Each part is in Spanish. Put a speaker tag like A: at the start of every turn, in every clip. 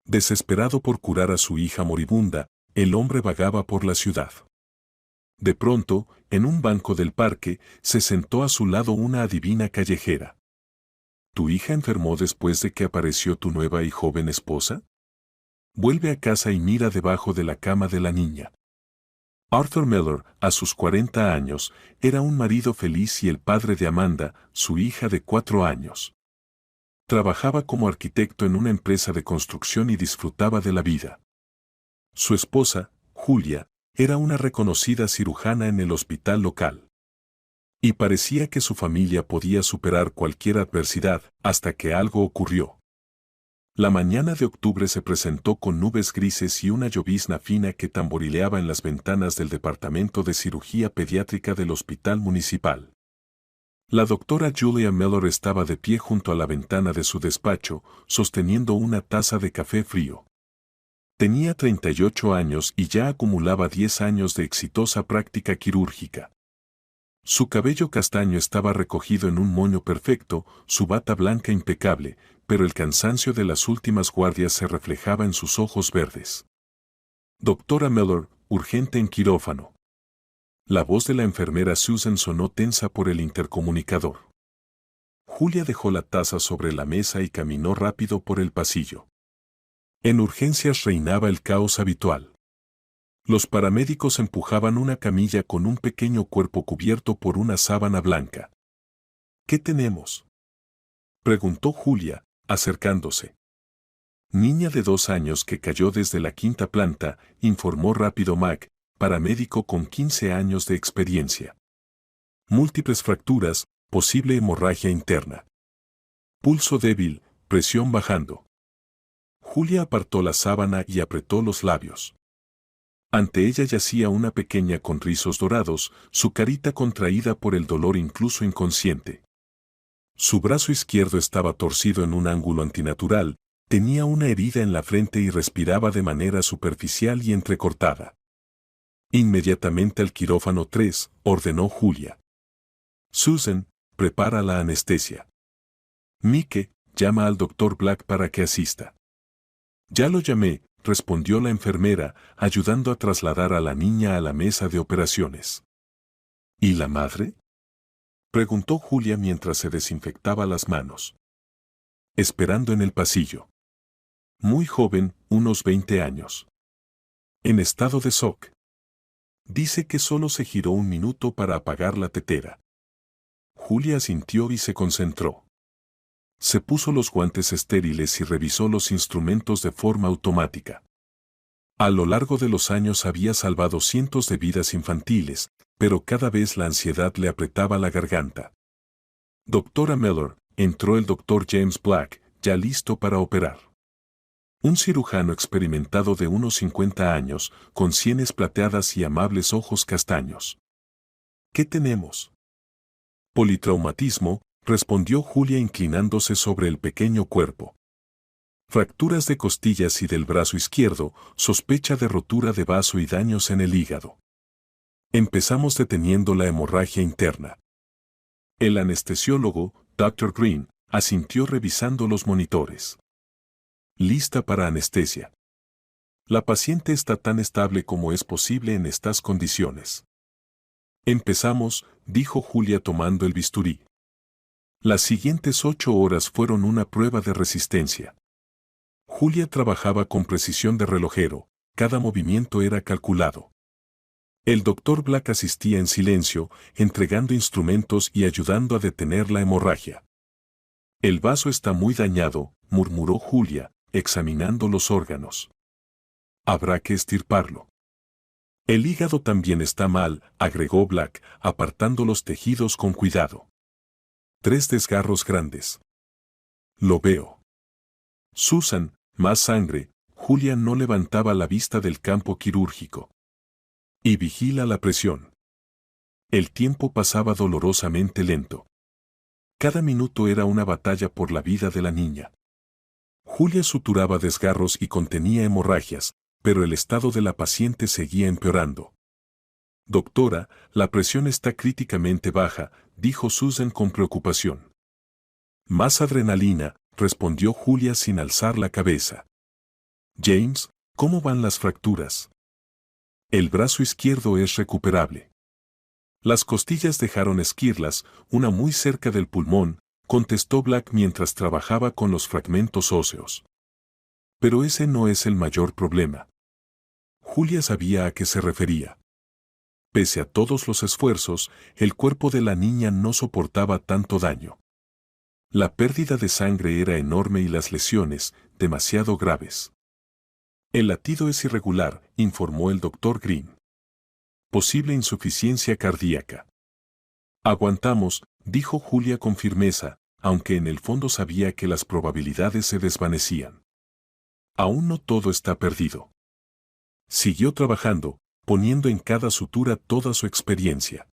A: Desesperado por curar a su hija moribunda, el hombre vagaba por la ciudad. De pronto, en un banco del parque, se sentó a su lado una adivina callejera. ¿Tu hija enfermó después de que apareció tu nueva y joven esposa? Vuelve a casa y mira debajo de la cama de la niña. Arthur Miller, a sus 40 años, era un marido feliz y el padre de Amanda, su hija de 4 años. Trabajaba como arquitecto en una empresa de construcción y disfrutaba de la vida. Su esposa, Julia, era una reconocida cirujana en el hospital local. Y parecía que su familia podía superar cualquier adversidad, hasta que algo ocurrió. La mañana de octubre se presentó con nubes grises y una llovizna fina que tamborileaba en las ventanas del departamento de cirugía pediátrica del hospital municipal. La doctora Julia Miller estaba de pie junto a la ventana de su despacho, sosteniendo una taza de café frío. Tenía 38 años y ya acumulaba 10 años de exitosa práctica quirúrgica. Su cabello castaño estaba recogido en un moño perfecto, su bata blanca impecable, pero el cansancio de las últimas guardias se reflejaba en sus ojos verdes. Doctora Miller, urgente en quirófano. La voz de la enfermera Susan sonó tensa por el intercomunicador. Julia dejó la taza sobre la mesa y caminó rápido por el pasillo. En urgencias reinaba el caos habitual. Los paramédicos empujaban una camilla con un pequeño cuerpo cubierto por una sábana blanca. ¿Qué tenemos?, preguntó Julia, acercándose. Niña de 2 años que cayó desde la 5ª planta, informó rápido Mac, paramédico con 15 años de experiencia. Múltiples fracturas, posible hemorragia interna. Pulso débil, presión bajando. Julia apartó la sábana y apretó los labios. Ante ella yacía una pequeña con rizos dorados, su carita contraída por el dolor incluso inconsciente. Su brazo izquierdo estaba torcido en un ángulo antinatural, tenía una herida en la frente y respiraba de manera superficial y entrecortada. Inmediatamente al quirófano 3, ordenó Julia. Susan, prepara la anestesia. Mike, llama al doctor Black para que asista. Ya lo llamé, respondió la enfermera, ayudando a trasladar a la niña a la mesa de operaciones. ¿Y la madre?, preguntó Julia mientras se desinfectaba las manos. Esperando en el pasillo. Muy joven, unos 20 años. En estado de shock. Dice que solo se giró un minuto para apagar la tetera. Julia asintió y se concentró. Se puso los guantes estériles y revisó los instrumentos de forma automática. A lo largo de los años había salvado cientos de vidas infantiles, pero cada vez la ansiedad le apretaba la garganta. Doctora Miller, entró el doctor James Black, ya listo para operar. Un cirujano experimentado de unos 50 años, con sienes plateadas y amables ojos castaños. ¿Qué tenemos? Politraumatismo, respondió Julia inclinándose sobre el pequeño cuerpo. Fracturas de costillas y del brazo izquierdo, sospecha de rotura de vaso y daños en el hígado. Empezamos deteniendo la hemorragia interna. El anestesiólogo, Dr. Green, asintió revisando los monitores. Lista para anestesia. La paciente está tan estable como es posible en estas condiciones. Empezamos, dijo Julia tomando el bisturí. Las siguientes 8 horas fueron una prueba de resistencia. Julia trabajaba con precisión de relojero, cada movimiento era calculado. El doctor Black asistía en silencio, entregando instrumentos y ayudando a detener la hemorragia. El vaso está muy dañado, murmuró Julia, examinando los órganos. Habrá que estirparlo. El hígado también está mal, agregó Black, apartando los tejidos con cuidado. 3 desgarros grandes. Lo veo. Susan, más sangre. Julia no levantaba la vista del campo quirúrgico. Y vigila la presión. El tiempo pasaba dolorosamente lento. Cada minuto era una batalla por la vida de la niña. Julia suturaba desgarros y contenía hemorragias, pero el estado de la paciente seguía empeorando. Doctora, la presión está críticamente baja, dijo Susan con preocupación. Más adrenalina, respondió Julia sin alzar la cabeza. James, ¿cómo van las fracturas? El brazo izquierdo es recuperable. Las costillas dejaron esquirlas, una muy cerca del pulmón, contestó Black mientras trabajaba con los fragmentos óseos. Pero ese no es el mayor problema. Julia sabía a qué se refería. Pese a todos los esfuerzos, el cuerpo de la niña no soportaba tanto daño. La pérdida de sangre era enorme y las lesiones, demasiado graves. El latido es irregular, informó el doctor Green. Posible insuficiencia cardíaca. Aguantamos, dijo Julia con firmeza, aunque en el fondo sabía que las probabilidades se desvanecían. Aún no todo está perdido. Siguió trabajando, poniendo en cada sutura toda su experiencia.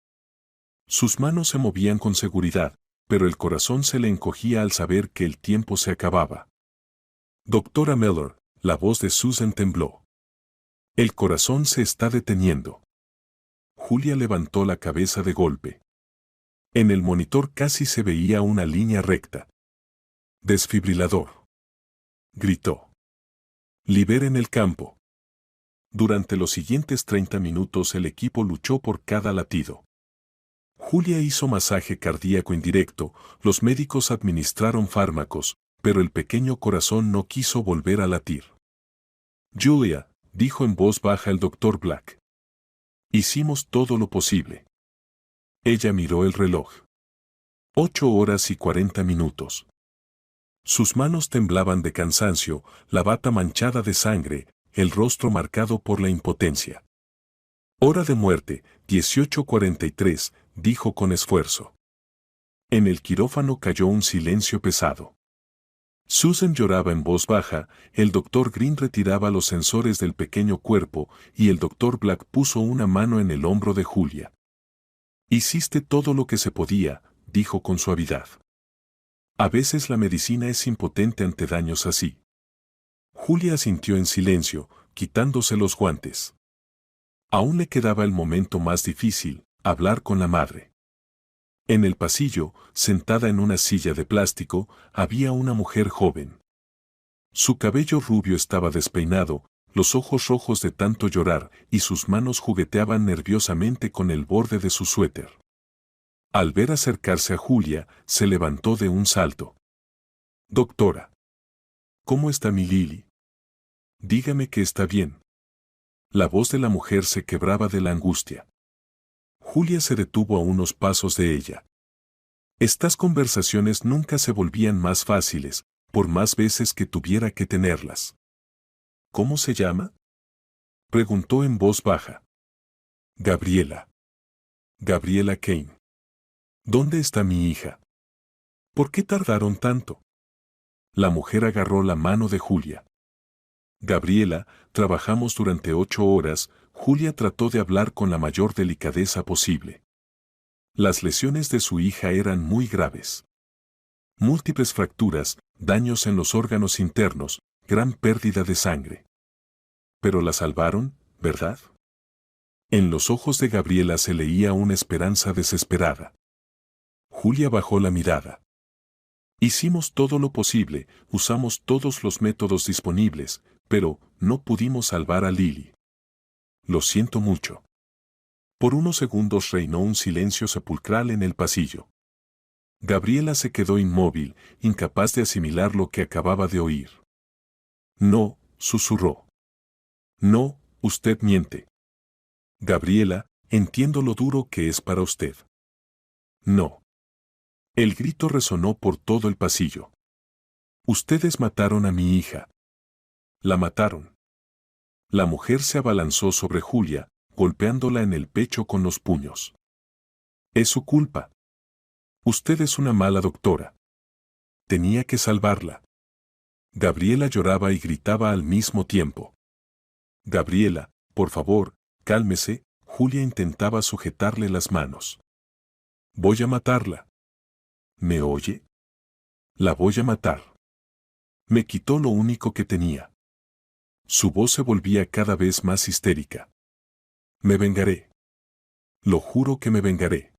A: Sus manos se movían con seguridad, pero el corazón se le encogía al saber que el tiempo se acababa. Doctora Mellor, la voz de Susan tembló. El corazón se está deteniendo. Julia levantó la cabeza de golpe. En el monitor casi se veía una línea recta. Desfibrilador. Gritó. Liberen el campo. Durante los siguientes 30 minutos el equipo luchó por cada latido. Julia hizo masaje cardíaco indirecto, los médicos administraron fármacos, pero el pequeño corazón no quiso volver a latir. Julia, dijo en voz baja el doctor Black. Hicimos todo lo posible. Ella miró el reloj. 8 horas y 40 minutos. Sus manos temblaban de cansancio, la bata manchada de sangre, el rostro marcado por la impotencia. Hora de muerte, 18:43, dijo con esfuerzo. En el quirófano cayó un silencio pesado. Susan lloraba en voz baja, el doctor Green retiraba los sensores del pequeño cuerpo y el doctor Black puso una mano en el hombro de Julia. Hiciste todo lo que se podía, dijo con suavidad. A veces la medicina es impotente ante daños así. Julia asintió en silencio, quitándose los guantes. Aún le quedaba el momento más difícil, hablar con la madre. En el pasillo, sentada en una silla de plástico, había una mujer joven. Su cabello rubio estaba despeinado, los ojos rojos de tanto llorar y sus manos jugueteaban nerviosamente con el borde de su suéter. Al ver acercarse a Julia, se levantó de un salto. Doctora. ¿Cómo está mi Lily? Dígame que está bien. La voz de la mujer se quebraba de la angustia. Julia se detuvo a unos pasos de ella. Estas conversaciones nunca se volvían más fáciles, por más veces que tuviera que tenerlas. ¿Cómo se llama? Preguntó en voz baja. Gabriela. Gabriela Kane. ¿Dónde está mi hija? ¿Por qué tardaron tanto? La mujer agarró la mano de Julia. Gabriela, trabajamos durante 8 horas, Julia trató de hablar con la mayor delicadeza posible. Las lesiones de su hija eran muy graves. Múltiples fracturas, daños en los órganos internos, gran pérdida de sangre. Pero la salvaron, ¿verdad? En los ojos de Gabriela se leía una esperanza desesperada. Julia bajó la mirada. Hicimos todo lo posible, usamos todos los métodos disponibles, pero no pudimos salvar a Lily. Lo siento mucho. Por unos segundos reinó un silencio sepulcral en el pasillo. Gabriela se quedó inmóvil, incapaz de asimilar lo que acababa de oír. No, susurró. No, usted miente. Gabriela, entiendo lo duro que es para usted. No. El grito resonó por todo el pasillo. Ustedes mataron a mi hija. La mataron. La mujer se abalanzó sobre Julia, golpeándola en el pecho con los puños. Es su culpa. Usted es una mala doctora. Tenía que salvarla. Gabriela lloraba y gritaba al mismo tiempo. Gabriela, por favor, cálmese, Julia intentaba sujetarle las manos. Voy a matarla. ¿Me oye? La voy a matar. Me quitó lo único que tenía. Su voz se volvía cada vez más histérica. Me vengaré. Lo juro que me vengaré.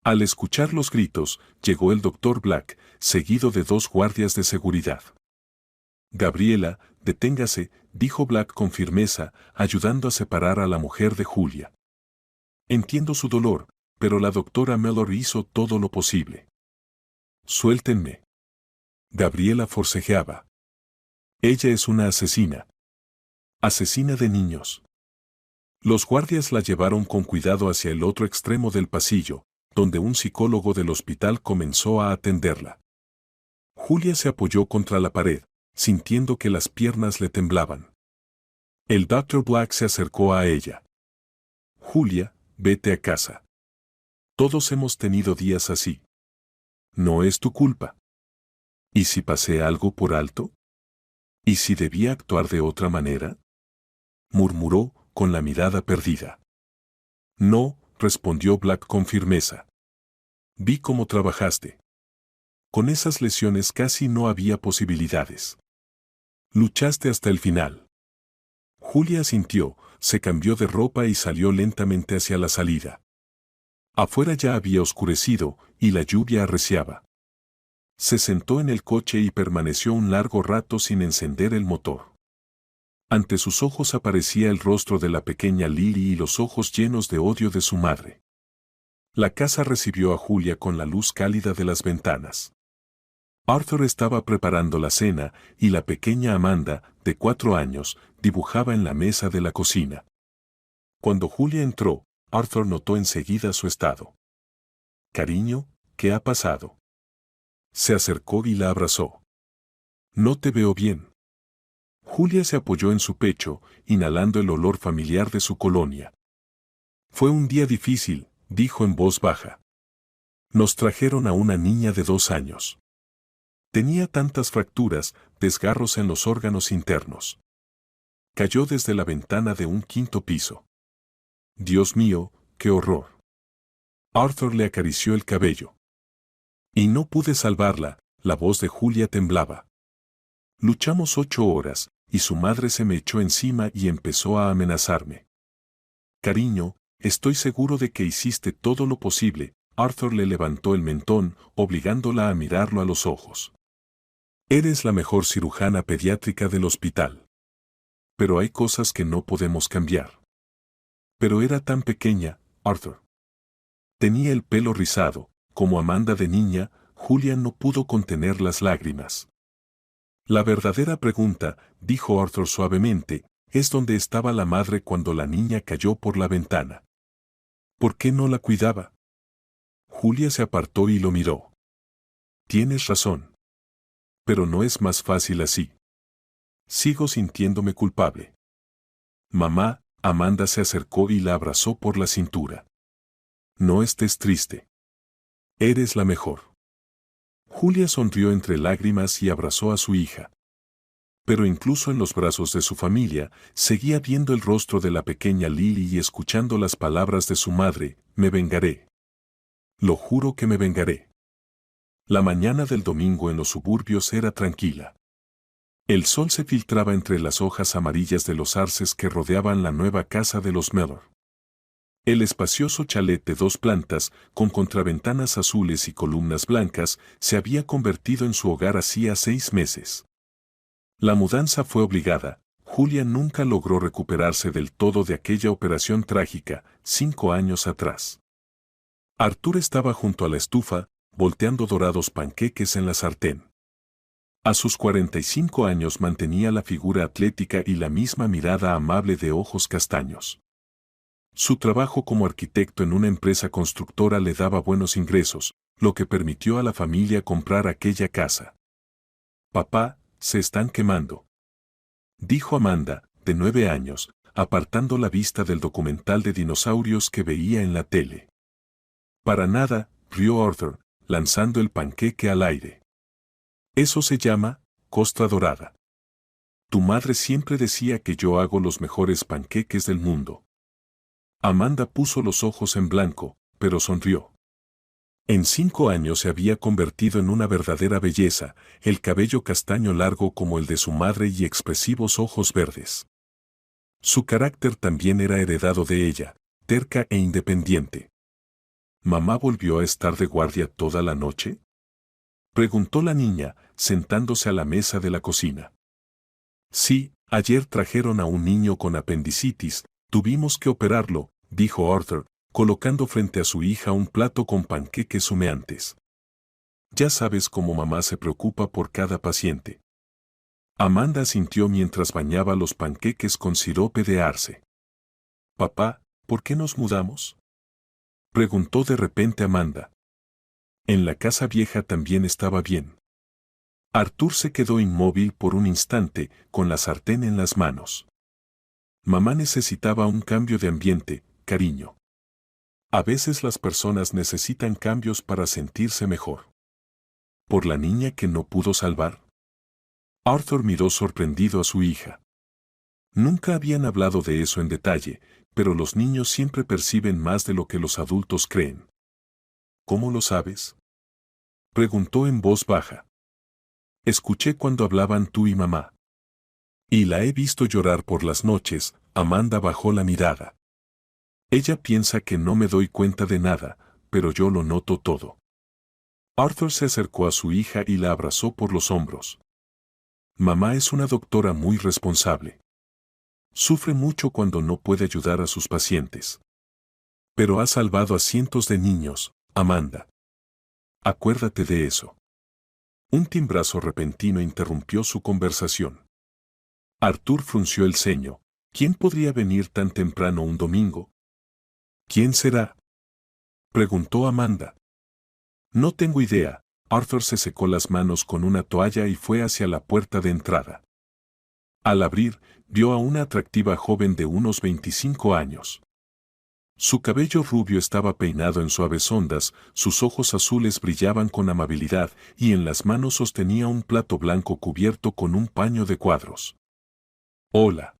A: Al escuchar los gritos, llegó el doctor Black, seguido de 2 guardias de seguridad. Gabriela, deténgase, dijo Black con firmeza, ayudando a separar a la mujer de Julia. Entiendo su dolor, pero la doctora Mellor hizo todo lo posible. Suéltenme. Gabriela forcejeaba. Ella es una asesina. Asesina de niños. Los guardias la llevaron con cuidado hacia el otro extremo del pasillo, donde un psicólogo del hospital comenzó a atenderla. Julia se apoyó contra la pared, sintiendo que las piernas le temblaban. El Dr. Black se acercó a ella. Julia, vete a casa. Todos hemos tenido días así. No es tu culpa. ¿Y si pasé algo por alto? ¿Y si debía actuar de otra manera? Murmuró, con la mirada perdida. No, respondió Black con firmeza. Vi cómo trabajaste. Con esas lesiones casi no había posibilidades. Luchaste hasta el final. Julia asintió, se cambió de ropa y salió lentamente hacia la salida. Afuera ya había oscurecido y la lluvia arreciaba. Se sentó en el coche y permaneció un largo rato sin encender el motor. Ante sus ojos aparecía el rostro de la pequeña Lily y los ojos llenos de odio de su madre. La casa recibió a Julia con la luz cálida de las ventanas. Arthur estaba preparando la cena y la pequeña Amanda, de 4 años, dibujaba en la mesa de la cocina. Cuando Julia entró, Arthur notó enseguida su estado. «Cariño, ¿qué ha pasado?» Se acercó y la abrazó. «No te veo bien». Julia se apoyó en su pecho, inhalando el olor familiar de su colonia. «Fue un día difícil», dijo en voz baja. «Nos trajeron a una niña de 2 años. Tenía tantas fracturas, desgarros en los órganos internos. Cayó desde la ventana de un 5º piso. Dios mío, qué horror». Arthur le acarició el cabello. «Y no pude salvarla», la voz de Julia temblaba. «Luchamos 8 horas, y su madre se me echó encima y empezó a amenazarme. Cariño, estoy seguro de que hiciste todo lo posible». Arthur le levantó el mentón, obligándola a mirarlo a los ojos. «Eres la mejor cirujana pediátrica del hospital. Pero hay cosas que no podemos cambiar». Pero era tan pequeña, Arthur. Tenía el pelo rizado, como Amanda de niña. Julia no pudo contener las lágrimas. «La verdadera pregunta», dijo Arthur suavemente, «es dónde estaba la madre cuando la niña cayó por la ventana. ¿Por qué no la cuidaba?» Julia se apartó y lo miró. «Tienes razón. Pero no es más fácil así. Sigo sintiéndome culpable». «Mamá», Amanda se acercó y la abrazó por la cintura. «No estés triste. Eres la mejor». Julia sonrió entre lágrimas y abrazó a su hija. Pero incluso en los brazos de su familia, seguía viendo el rostro de la pequeña Lily y escuchando las palabras de su madre: «Me vengaré. Lo juro que me vengaré». La mañana del domingo en los suburbios era tranquila. El sol se filtraba entre las hojas amarillas de los arces que rodeaban la nueva casa de los Mellor. El espacioso chalet de 2 plantas, con contraventanas azules y columnas blancas, se había convertido en su hogar hacía 6 meses. La mudanza fue obligada. Julia nunca logró recuperarse del todo de aquella operación trágica, 5 años atrás. Arthur estaba junto a la estufa, volteando dorados panqueques en la sartén. A sus 45 años mantenía la figura atlética y la misma mirada amable de ojos castaños. Su trabajo como arquitecto en una empresa constructora le daba buenos ingresos, lo que permitió a la familia comprar aquella casa. «Papá, se están quemando», dijo Amanda, de 9 años, apartando la vista del documental de dinosaurios que veía en la tele. «Para nada», rió Arthur, lanzando el panqueque al aire. «Eso se llama costra dorada. Tu madre siempre decía que yo hago los mejores panqueques del mundo». Amanda puso los ojos en blanco, pero sonrió. En 5 años se había convertido en una verdadera belleza, el cabello castaño largo como el de su madre y expresivos ojos verdes. Su carácter también era heredado de ella, terca e independiente. ¿Mamá volvió a estar de guardia toda la noche?, preguntó la niña, sentándose a la mesa de la cocina. Sí, ayer trajeron a un niño con apendicitis, tuvimos que operarlo, dijo Arthur, colocando frente a su hija un plato con panqueques humeantes. Ya sabes cómo mamá se preocupa por cada paciente. Amanda asintió mientras bañaba los panqueques con sirope de arce. Papá, ¿por qué nos mudamos? Preguntó de repente Amanda. En la casa vieja también estaba bien. Arthur se quedó inmóvil por un instante, con la sartén en las manos. Mamá necesitaba un cambio de ambiente, cariño. A veces las personas necesitan cambios para sentirse mejor. ¿Por la niña que no pudo salvar? Arthur miró sorprendido a su hija. Nunca habían hablado de eso en detalle, pero los niños siempre perciben más de lo que los adultos creen. ¿Cómo lo sabes? Preguntó en voz baja. Escuché cuando hablaban tú y mamá. Y la he visto llorar por las noches. Amanda bajó la mirada. Ella piensa que no me doy cuenta de nada, pero yo lo noto todo. Arthur se acercó a su hija y la abrazó por los hombros. Mamá es una doctora muy responsable. Sufre mucho cuando no puede ayudar a sus pacientes. Pero ha salvado a cientos de niños, Amanda. Acuérdate de eso. Un timbrazo repentino interrumpió su conversación. Arthur frunció el ceño. ¿Quién podría venir tan temprano un domingo? ¿Quién será? Preguntó Amanda. No tengo idea. Arthur se secó las manos con una toalla y fue hacia la puerta de entrada. Al abrir, vio a una atractiva joven de unos 25 años. Su cabello rubio estaba peinado en suaves ondas, sus ojos azules brillaban con amabilidad y en las manos sostenía un plato blanco cubierto con un paño de cuadros. Hola.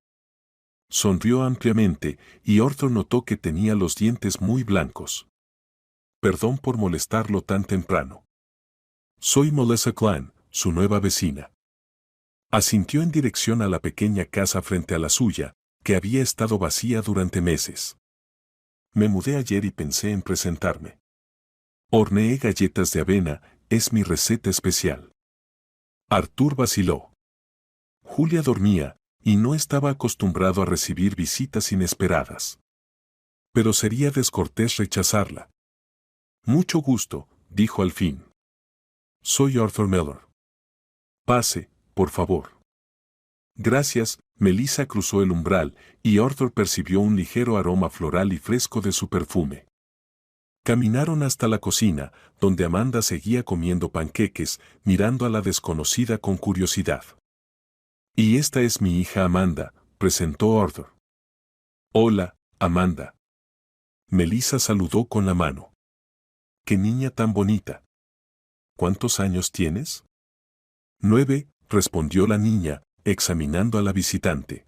A: Sonrió ampliamente y Arthur notó que tenía los dientes muy blancos. Perdón por molestarlo tan temprano. Soy Melissa Klein, su nueva vecina. Asintió en dirección a la pequeña casa frente a la suya, que había estado vacía durante meses. Me mudé ayer y pensé en presentarme. Horneé galletas de avena, es mi receta especial. Arthur vaciló. Julia dormía, y no estaba acostumbrado a recibir visitas inesperadas. Pero sería descortés rechazarla. Mucho gusto, dijo al fin. Soy Arthur Miller. Pase, por favor. Gracias, Melissa cruzó el umbral, y Arthur percibió un ligero aroma floral y fresco de su perfume. Caminaron hasta la cocina, donde Amanda seguía comiendo panqueques, mirando a la desconocida con curiosidad. Y esta es mi hija Amanda, presentó Arthur. Hola, Amanda. Melissa saludó con la mano. ¡Qué niña tan bonita! ¿Cuántos años tienes? 9, respondió la niña, examinando a la visitante.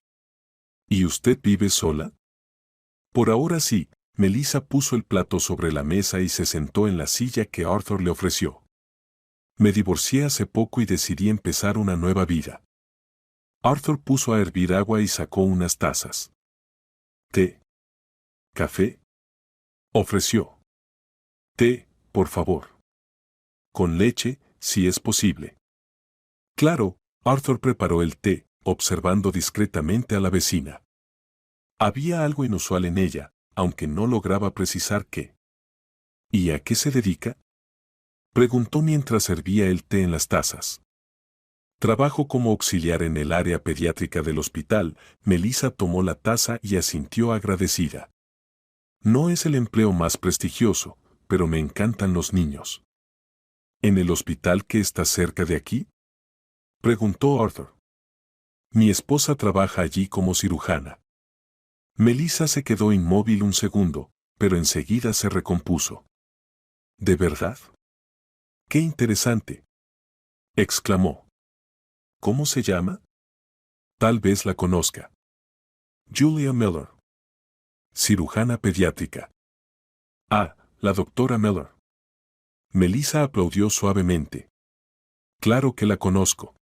A: ¿Y usted vive sola? Por ahora sí, Melissa puso el plato sobre la mesa y se sentó en la silla que Arthur le ofreció. Me divorcié hace poco y decidí empezar una nueva vida. Arthur puso a hervir agua y sacó unas tazas. ¿Té? ¿Café? Ofreció. Té, por favor. Con leche, si es posible. Claro, Arthur preparó el té, observando discretamente a la vecina. Había algo inusual en ella, aunque no lograba precisar qué. ¿Y a qué se dedica? Preguntó mientras servía el té en las tazas. Trabajo como auxiliar en el área pediátrica del hospital. Melissa tomó la taza y asintió agradecida. No es el empleo más prestigioso, pero me encantan los niños. ¿En el hospital que está cerca de aquí? Preguntó Arthur. Mi esposa trabaja allí como cirujana. Melissa se quedó inmóvil un segundo, pero enseguida se recompuso. ¿De verdad? ¡Qué interesante!, exclamó. ¿Cómo se llama? Tal vez la conozca. Julia Miller. Cirujana pediátrica. Ah, la doctora Miller. Melissa aplaudió suavemente. Claro que la conozco.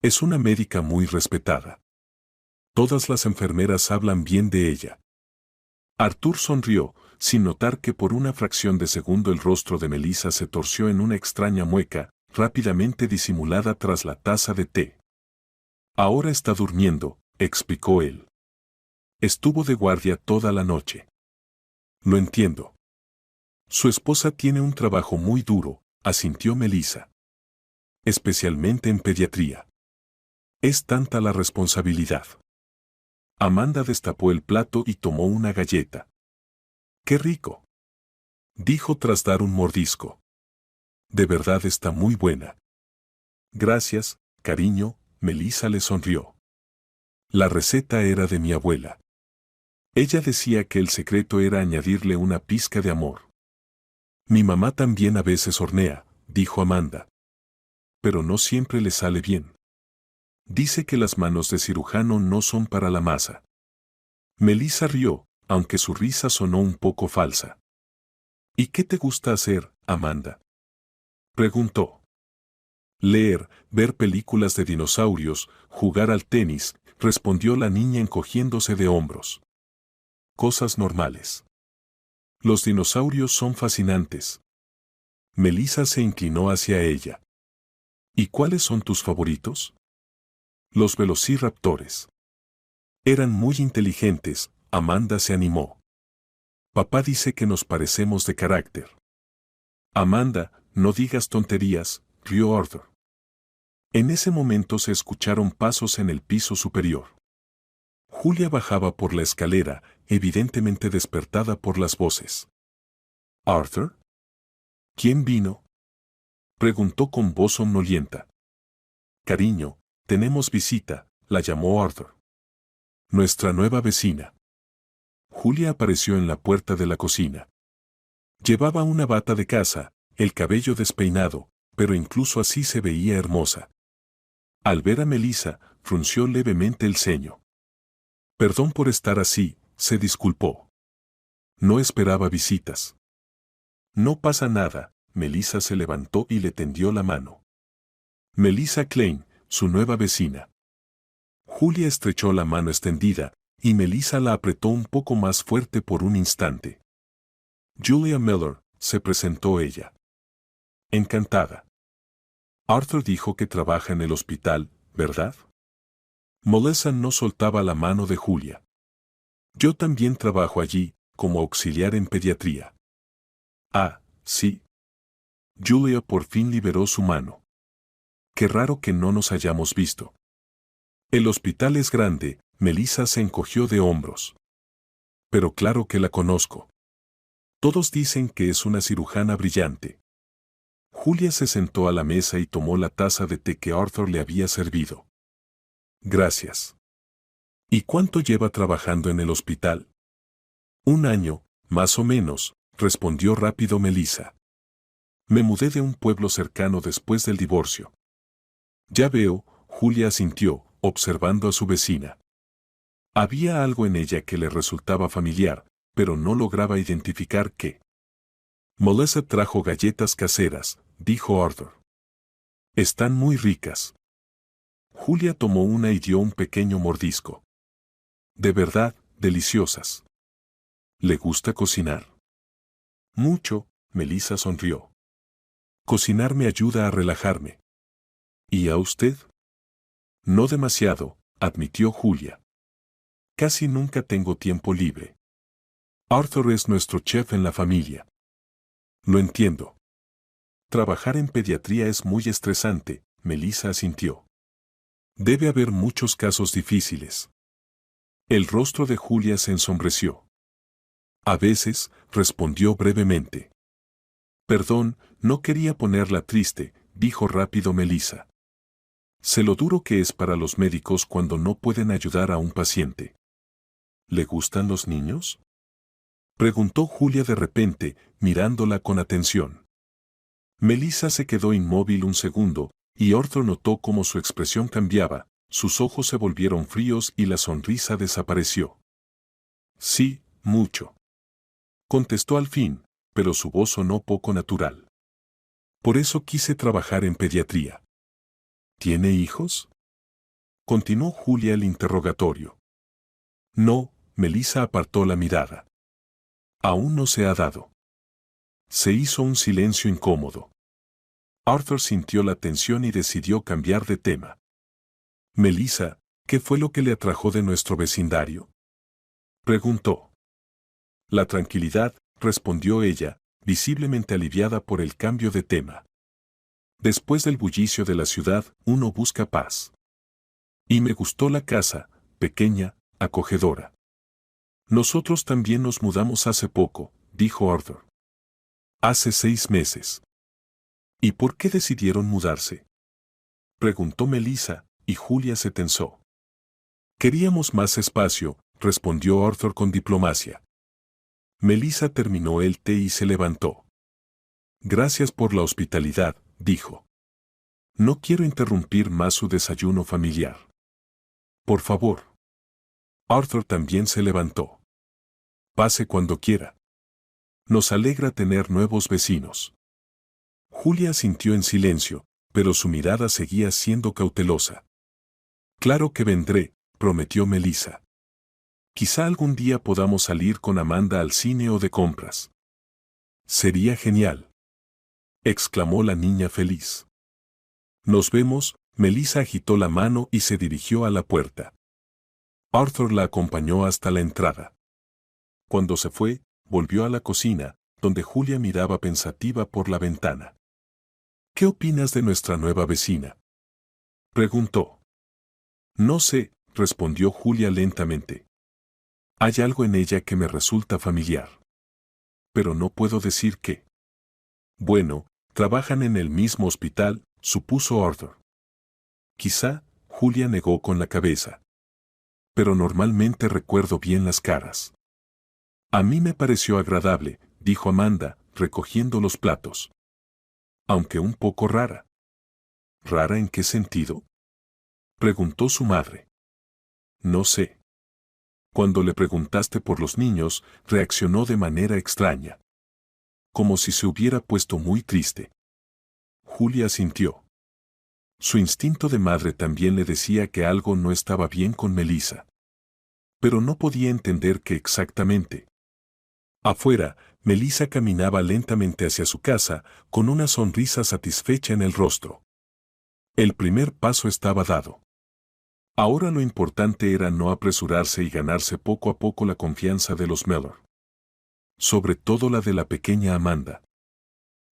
A: Es una médica muy respetada. Todas las enfermeras hablan bien de ella. Arthur sonrió, sin notar que por una fracción de segundo el rostro de Melissa se torció en una extraña mueca, rápidamente disimulada tras la taza de té. Ahora está durmiendo, explicó él. Estuvo de guardia toda la noche. Lo entiendo. Su esposa tiene un trabajo muy duro, asintió Melissa. Especialmente en pediatría. Es tanta la responsabilidad. Amanda destapó el plato y tomó una galleta. ¡Qué rico!, dijo tras dar un mordisco. De verdad está muy buena. Gracias, cariño, Melissa le sonrió. La receta era de mi abuela. Ella decía que el secreto era añadirle una pizca de amor. Mi mamá también a veces hornea, dijo Amanda. Pero no siempre le sale bien. Dice que las manos de cirujano no son para la masa. Melissa rió, aunque su risa sonó un poco falsa. ¿Y qué te gusta hacer, Amanda?, preguntó. Leer, ver películas de dinosaurios, jugar al tenis, respondió la niña encogiéndose de hombros. Cosas normales. Los dinosaurios son fascinantes. Melissa se inclinó hacia ella. ¿Y cuáles son tus favoritos? Los velociraptores. Eran muy inteligentes, Amanda se animó. Papá dice que nos parecemos de carácter. Amanda, no digas tonterías, rió Arthur. En ese momento se escucharon pasos en el piso superior. Julia bajaba por la escalera, evidentemente despertada por las voces. ¿Arthur? ¿Quién vino?, preguntó con voz somnolienta. Cariño, tenemos visita, la llamó Arthur. Nuestra nueva vecina. Julia apareció en la puerta de la cocina. Llevaba una bata de casa, el cabello despeinado, pero incluso así se veía hermosa. Al ver a Melissa, frunció levemente el ceño. Perdón por estar así, se disculpó. No esperaba visitas. No pasa nada, Melissa se levantó y le tendió la mano. Melissa Klein, su nueva vecina. Julia estrechó la mano extendida, y Melissa la apretó un poco más fuerte por un instante. Julia Miller, se presentó ella. Encantada. Arthur dijo que trabaja en el hospital, ¿verdad? Melissa no soltaba la mano de Julia. Yo también trabajo allí, como auxiliar en pediatría. Ah, sí. Julia por fin liberó su mano. Qué raro que no nos hayamos visto. El hospital es grande, Melissa se encogió de hombros. Pero claro que la conozco. Todos dicen que es una cirujana brillante. Julia se sentó a la mesa y tomó la taza de té que Arthur le había servido. Gracias. ¿Y cuánto lleva trabajando en el hospital? 1 año, más o menos, respondió rápido Melissa. Me mudé de un pueblo cercano después del divorcio. Ya veo, Julia asintió, observando a su vecina. Había algo en ella que le resultaba familiar, pero no lograba identificar qué. Melissa trajo galletas caseras, dijo Arthur. Están muy ricas. Julia tomó una y dio un pequeño mordisco. De verdad, deliciosas. ¿Le gusta cocinar? Mucho, Melissa sonrió. Cocinar me ayuda a relajarme. ¿Y a usted? No demasiado, admitió Julia. Casi nunca tengo tiempo libre. Arthur es nuestro chef en la familia. Lo entiendo. Trabajar en pediatría es muy estresante, Melissa asintió. Debe haber muchos casos difíciles. El rostro de Julia se ensombreció. A veces, respondió brevemente. Perdón, no quería ponerla triste, dijo rápido Melissa. Sé lo duro que es para los médicos cuando no pueden ayudar a un paciente. ¿Le gustan los niños?, preguntó Julia de repente, mirándola con atención. Melissa se quedó inmóvil un segundo, y Arthur notó cómo su expresión cambiaba, sus ojos se volvieron fríos y la sonrisa desapareció. Sí, mucho. Contestó al fin, pero su voz sonó poco natural. Por eso quise trabajar en pediatría. ¿Tiene hijos?, continuó Julia el interrogatorio. No, Melissa apartó la mirada. Aún no se ha dado. Se hizo un silencio incómodo. Arthur sintió la tensión y decidió cambiar de tema. Melissa, ¿qué fue lo que le atrajo de nuestro vecindario? Preguntó. La tranquilidad, respondió ella, visiblemente aliviada por el cambio de tema. Después del bullicio de la ciudad, uno busca paz. Y me gustó la casa, pequeña, acogedora. Nosotros también nos mudamos hace poco, dijo Arthur. Hace 6 meses. ¿Y por qué decidieron mudarse? Preguntó Melissa, y Julia se tensó. Queríamos más espacio, respondió Arthur con diplomacia. Melissa terminó el té y se levantó. Gracias por la hospitalidad, dijo. No quiero interrumpir más su desayuno familiar. Por favor. Arthur también se levantó. Pase cuando quiera. Nos alegra tener nuevos vecinos. Julia asintió en silencio, pero su mirada seguía siendo cautelosa. Claro que vendré, prometió Melissa. Quizá algún día podamos salir con Amanda al cine o de compras. Sería genial, exclamó la niña feliz. Nos vemos, Melissa agitó la mano y se dirigió a la puerta. Arthur la acompañó hasta la entrada. Cuando se fue, volvió a la cocina, donde Julia miraba pensativa por la ventana. ¿Qué opinas de nuestra nueva vecina?, preguntó. No sé, respondió Julia lentamente. Hay algo en ella que me resulta familiar. Pero no puedo decir qué. Bueno, trabajan en el mismo hospital, supuso Arthur. Quizá, Julia negó con la cabeza. Pero normalmente recuerdo bien las caras. A mí me pareció agradable, dijo Amanda, recogiendo los platos. Aunque un poco rara. ¿Rara en qué sentido?, preguntó su madre. No sé. Cuando le preguntaste por los niños, reaccionó de manera extraña. Como si se hubiera puesto muy triste. Julia asintió. Su instinto de madre también le decía que algo no estaba bien con Melissa. Pero no podía entender qué exactamente. Afuera, Melissa caminaba lentamente hacia su casa, con una sonrisa satisfecha en el rostro. El primer paso estaba dado. Ahora lo importante era no apresurarse y ganarse poco a poco la confianza de los Miller. Sobre todo la de la pequeña Amanda.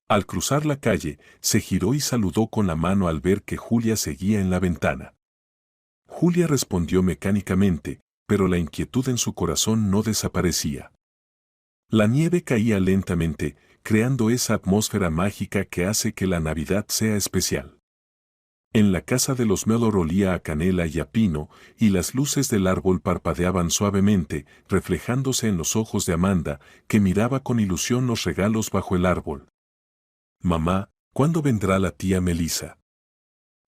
A: Al cruzar la calle, se giró y saludó con la mano al ver que Julia seguía en la ventana. Julia respondió mecánicamente, pero la inquietud en su corazón no desaparecía. La nieve caía lentamente, creando esa atmósfera mágica que hace que la Navidad sea especial. En la casa de los Mellor olía a canela y a pino, y las luces del árbol parpadeaban suavemente, reflejándose en los ojos de Amanda, que miraba con ilusión los regalos bajo el árbol. «Mamá, ¿cuándo vendrá la tía Melissa?»,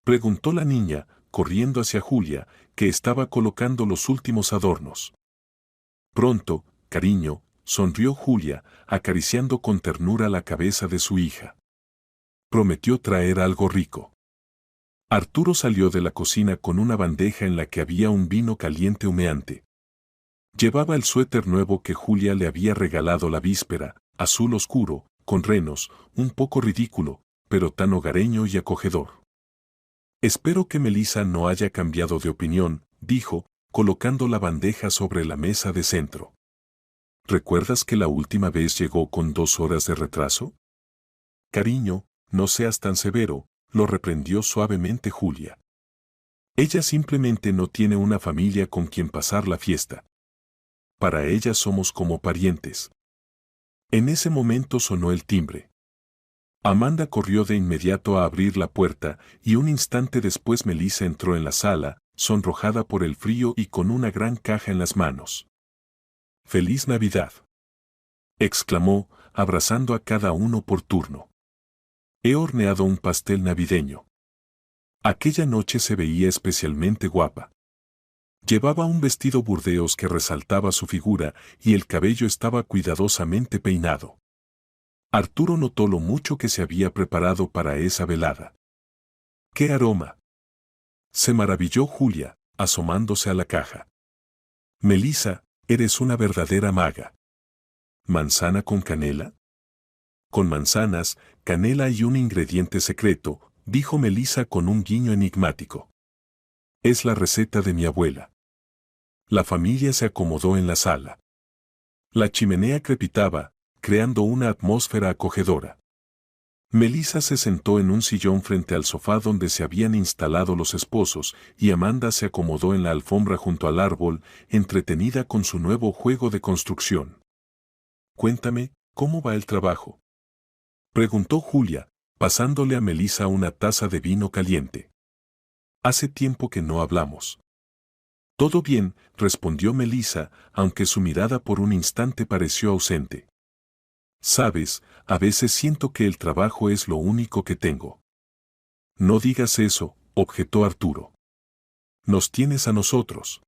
A: preguntó la niña, corriendo hacia Julia, que estaba colocando los últimos adornos. «Pronto, cariño», sonrió Julia, acariciando con ternura la cabeza de su hija. Prometió traer algo rico. Arturo salió de la cocina con una bandeja en la que había un vino caliente humeante. Llevaba el suéter nuevo que Julia le había regalado la víspera, azul oscuro, con renos, un poco ridículo, pero tan hogareño y acogedor. Espero que Melissa no haya cambiado de opinión, dijo, colocando la bandeja sobre la mesa de centro. ¿Recuerdas que la última vez llegó con 2 horas de retraso? Cariño, no seas tan severo, lo reprendió suavemente Julia. Ella simplemente no tiene una familia con quien pasar la fiesta. Para ella somos como parientes. En ese momento sonó el timbre. Amanda corrió de inmediato a abrir la puerta y un instante después Melissa entró en la sala, sonrojada por el frío y con una gran caja en las manos. ¡Feliz Navidad!, exclamó, abrazando a cada uno por turno. He horneado un pastel navideño. Aquella noche se veía especialmente guapa. Llevaba un vestido burdeos que resaltaba su figura y el cabello estaba cuidadosamente peinado. Arturo notó lo mucho que se había preparado para esa velada. ¡Qué aroma!, se maravilló Julia, asomándose a la caja. Melissa, eres una verdadera maga. ¿Manzana con canela? Con manzanas, canela y un ingrediente secreto, dijo Melissa con un guiño enigmático. Es la receta de mi abuela. La familia se acomodó en la sala. La chimenea crepitaba, creando una atmósfera acogedora. Melissa se sentó en un sillón frente al sofá donde se habían instalado los esposos, y Amanda se acomodó en la alfombra junto al árbol, entretenida con su nuevo juego de construcción. «Cuéntame, ¿cómo va el trabajo?», preguntó Julia, pasándole a Melissa una taza de vino caliente. «Hace tiempo que no hablamos». «Todo bien», respondió Melissa, aunque su mirada por un instante pareció ausente. «Sabes, a veces siento que el trabajo es lo único que tengo». «No digas eso», objetó Arturo. «Nos tienes a nosotros.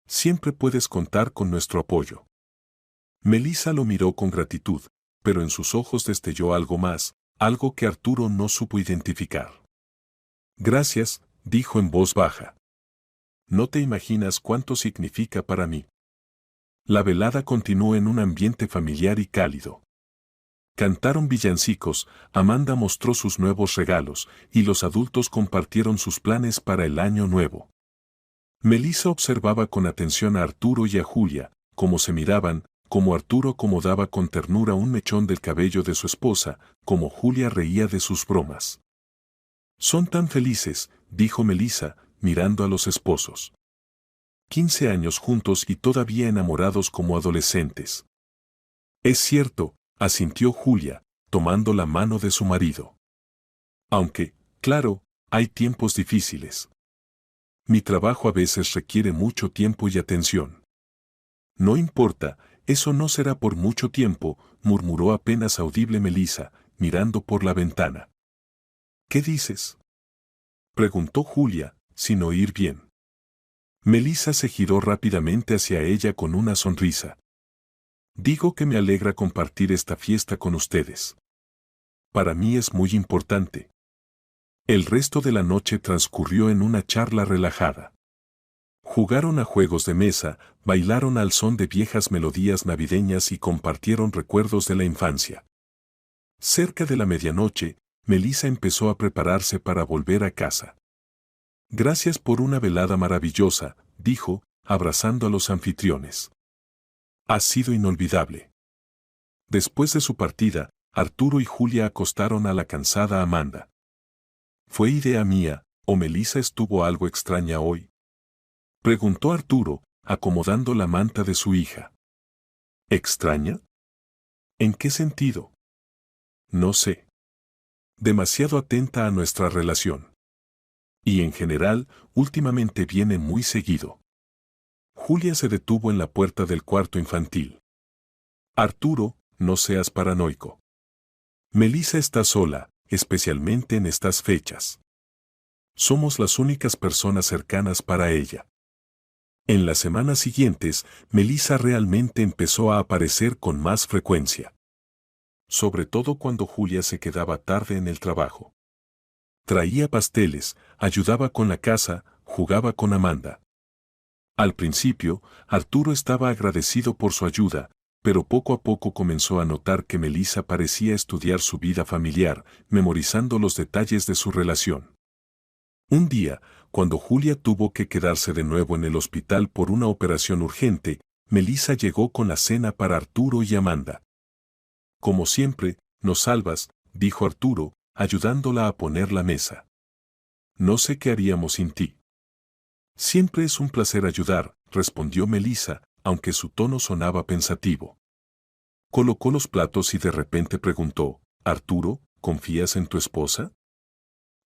A: Siempre puedes contar con nuestro apoyo». Melissa lo miró con gratitud, pero en sus ojos destelló algo más, algo que Arturo no supo identificar. «Gracias», dijo en voz baja. «No te imaginas cuánto significa para mí». La velada continuó en un ambiente familiar y cálido. Cantaron villancicos, Amanda mostró sus nuevos regalos, y los adultos compartieron sus planes para el año nuevo. Melissa observaba con atención a Arturo y a Julia, cómo se miraban, cómo Arturo acomodaba con ternura un mechón del cabello de su esposa, cómo Julia reía de sus bromas. «Son tan felices», dijo Melissa, mirando a los esposos. 15 años juntos y todavía enamorados como adolescentes. «Es cierto», asintió Julia, tomando la mano de su marido. «Aunque, claro, hay tiempos difíciles. Mi trabajo a veces requiere mucho tiempo y atención». «No importa, eso no será por mucho tiempo», murmuró apenas audible Melissa, mirando por la ventana. «¿Qué dices?», preguntó Julia, sin oír bien. Melissa se giró rápidamente hacia ella con una sonrisa. «Digo que me alegra compartir esta fiesta con ustedes. Para mí es muy importante». El resto de la noche transcurrió en una charla relajada. Jugaron a juegos de mesa, bailaron al son de viejas melodías navideñas y compartieron recuerdos de la infancia. Cerca de la medianoche, Melissa empezó a prepararse para volver a casa. «Gracias por una velada maravillosa», dijo, abrazando a los anfitriones. «Ha sido inolvidable». Después de su partida, Arturo y Julia acostaron a la cansada Amanda. «¿Fue idea mía, o Melissa estuvo algo extraña hoy?», preguntó Arturo, acomodando la manta de su hija. «¿Extraña? ¿En qué sentido?». «No sé. Demasiado atenta a nuestra relación. Y en general, últimamente viene muy seguido». Julia se detuvo en la puerta del cuarto infantil. «Arturo, no seas paranoico. Melissa está sola, especialmente en estas fechas. Somos las únicas personas cercanas para ella». En las semanas siguientes, Melissa realmente empezó a aparecer con más frecuencia. Sobre todo cuando Julia se quedaba tarde en el trabajo. Traía pasteles, ayudaba con la casa, jugaba con Amanda. Al principio, Arturo estaba agradecido por su ayuda, pero poco a poco comenzó a notar que Melissa parecía estudiar su vida familiar, memorizando los detalles de su relación. Un día, cuando Julia tuvo que quedarse de nuevo en el hospital por una operación urgente, Melissa llegó con la cena para Arturo y Amanda. «Como siempre, nos salvas», dijo Arturo, ayudándola a poner la mesa. «No sé qué haríamos sin ti». «Siempre es un placer ayudar», respondió Melissa, aunque su tono sonaba pensativo. Colocó los platos y de repente preguntó: «Arturo, ¿confías en tu esposa?».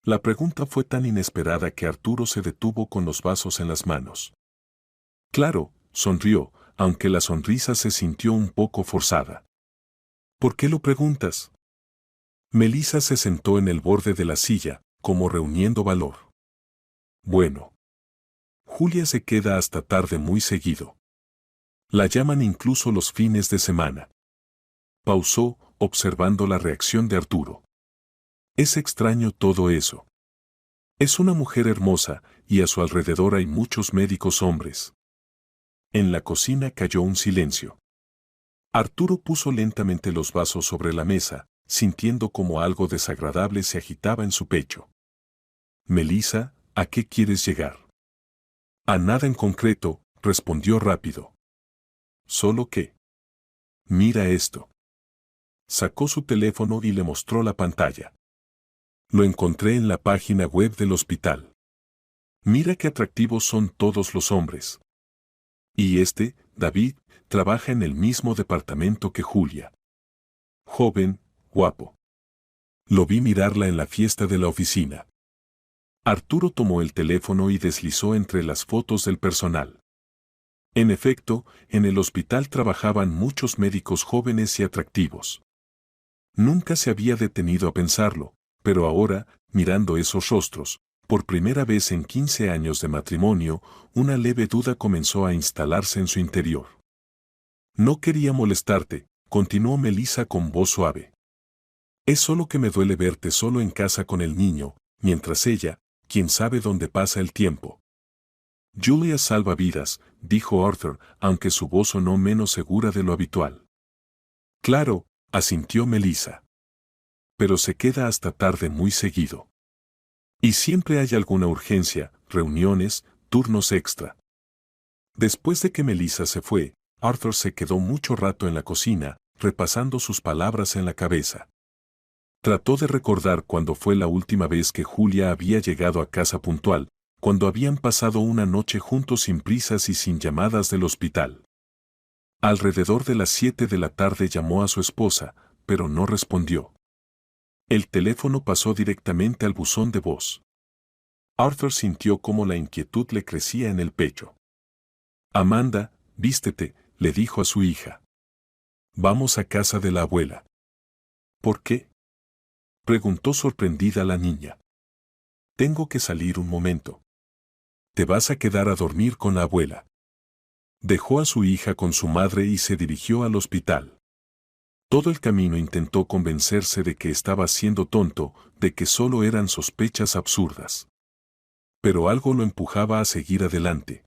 A: La pregunta fue tan inesperada que Arturo se detuvo con los vasos en las manos. «Claro», sonrió, aunque la sonrisa se sintió un poco forzada. «¿Por qué lo preguntas?». Melissa se sentó en el borde de la silla, como reuniendo valor. «Bueno. Julia se queda hasta tarde muy seguido. La llaman incluso los fines de semana». Pausó, observando la reacción de Arturo. «Es extraño todo eso. Es una mujer hermosa, y a su alrededor hay muchos médicos hombres». En la cocina cayó un silencio. Arturo puso lentamente los vasos sobre la mesa, sintiendo como algo desagradable se agitaba en su pecho. «Melissa, ¿a qué quieres llegar?». A nada en concreto, respondió rápido. Solo que. Mira esto. Sacó su teléfono y le mostró la pantalla. Lo encontré en la página web del hospital. Mira qué atractivos son todos los hombres. Y David, trabaja en el mismo departamento que Julia. Joven, guapo. Lo vi mirarla en la fiesta de la oficina. Arturo tomó el teléfono y deslizó entre las fotos del personal. En efecto, en el hospital trabajaban muchos médicos jóvenes y atractivos. Nunca se había detenido a pensarlo, pero ahora, mirando esos rostros, por primera vez en 15 años de matrimonio, una leve duda comenzó a instalarse en su interior. No quería molestarte, continuó Melissa con voz suave. Es solo que me duele verte solo en casa con el niño, mientras ella, quién sabe dónde pasa el tiempo. Julia salva vidas, dijo Arthur, aunque su voz sonó menos segura de lo habitual. Claro, asintió Melissa. Pero se queda hasta tarde muy seguido. Y siempre hay alguna urgencia, reuniones, turnos extra. Después de que Melissa se fue, Arthur se quedó mucho rato en la cocina, repasando sus palabras en la cabeza. Trató de recordar cuándo fue la última vez que Julia había llegado a casa puntual, cuando habían pasado una noche juntos sin prisas y sin llamadas del hospital. Alrededor de las 7 de la tarde llamó a su esposa, pero no respondió. El teléfono pasó directamente al buzón de voz. Arthur sintió cómo la inquietud le crecía en el pecho. Amanda, vístete, le dijo a su hija. Vamos a casa de la abuela. ¿Por qué? Preguntó sorprendida la niña. Tengo que salir un momento. Te vas a quedar a dormir con la abuela. Dejó a su hija con su madre y se dirigió al hospital. Todo el camino intentó convencerse de que estaba siendo tonto, de que solo eran sospechas absurdas. Pero algo lo empujaba a seguir adelante.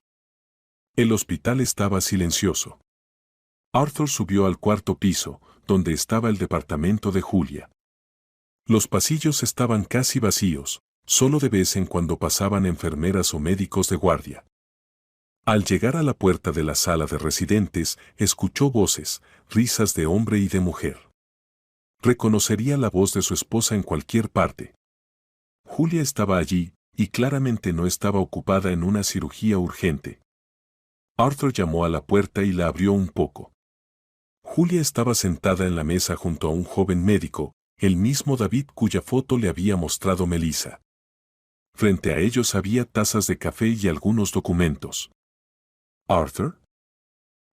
A: El hospital estaba silencioso. Arthur subió al cuarto piso, donde estaba el departamento de Julia. Los pasillos estaban casi vacíos, solo de vez en cuando pasaban enfermeras o médicos de guardia. Al llegar a la puerta de la sala de residentes, escuchó voces, risas de hombre y de mujer. Reconocería la voz de su esposa en cualquier parte. Julia estaba allí, y claramente no estaba ocupada en una cirugía urgente. Arthur llamó a la puerta y la abrió un poco. Julia estaba sentada en la mesa junto a un joven médico, el mismo David cuya foto le había mostrado Melissa. Frente a ellos había tazas de café y algunos documentos. ¿Arthur?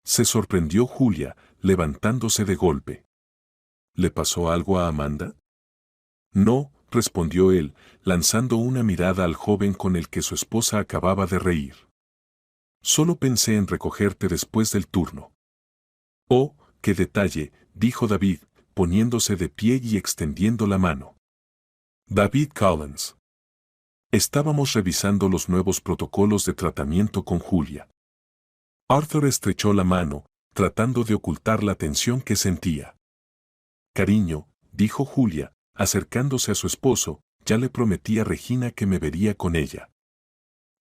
A: Se sorprendió Julia, levantándose de golpe. ¿Le pasó algo a Amanda? No, respondió él, lanzando una mirada al joven con el que su esposa acababa de reír. Solo pensé en recogerte después del turno. Oh, qué detalle, dijo David, poniéndose de pie y extendiendo la mano. David Collins. Estábamos revisando los nuevos protocolos de tratamiento con Julia. Arthur estrechó la mano, tratando de ocultar la tensión que sentía. Cariño, dijo Julia, acercándose a su esposo, ya le prometí a Regina que me vería con ella.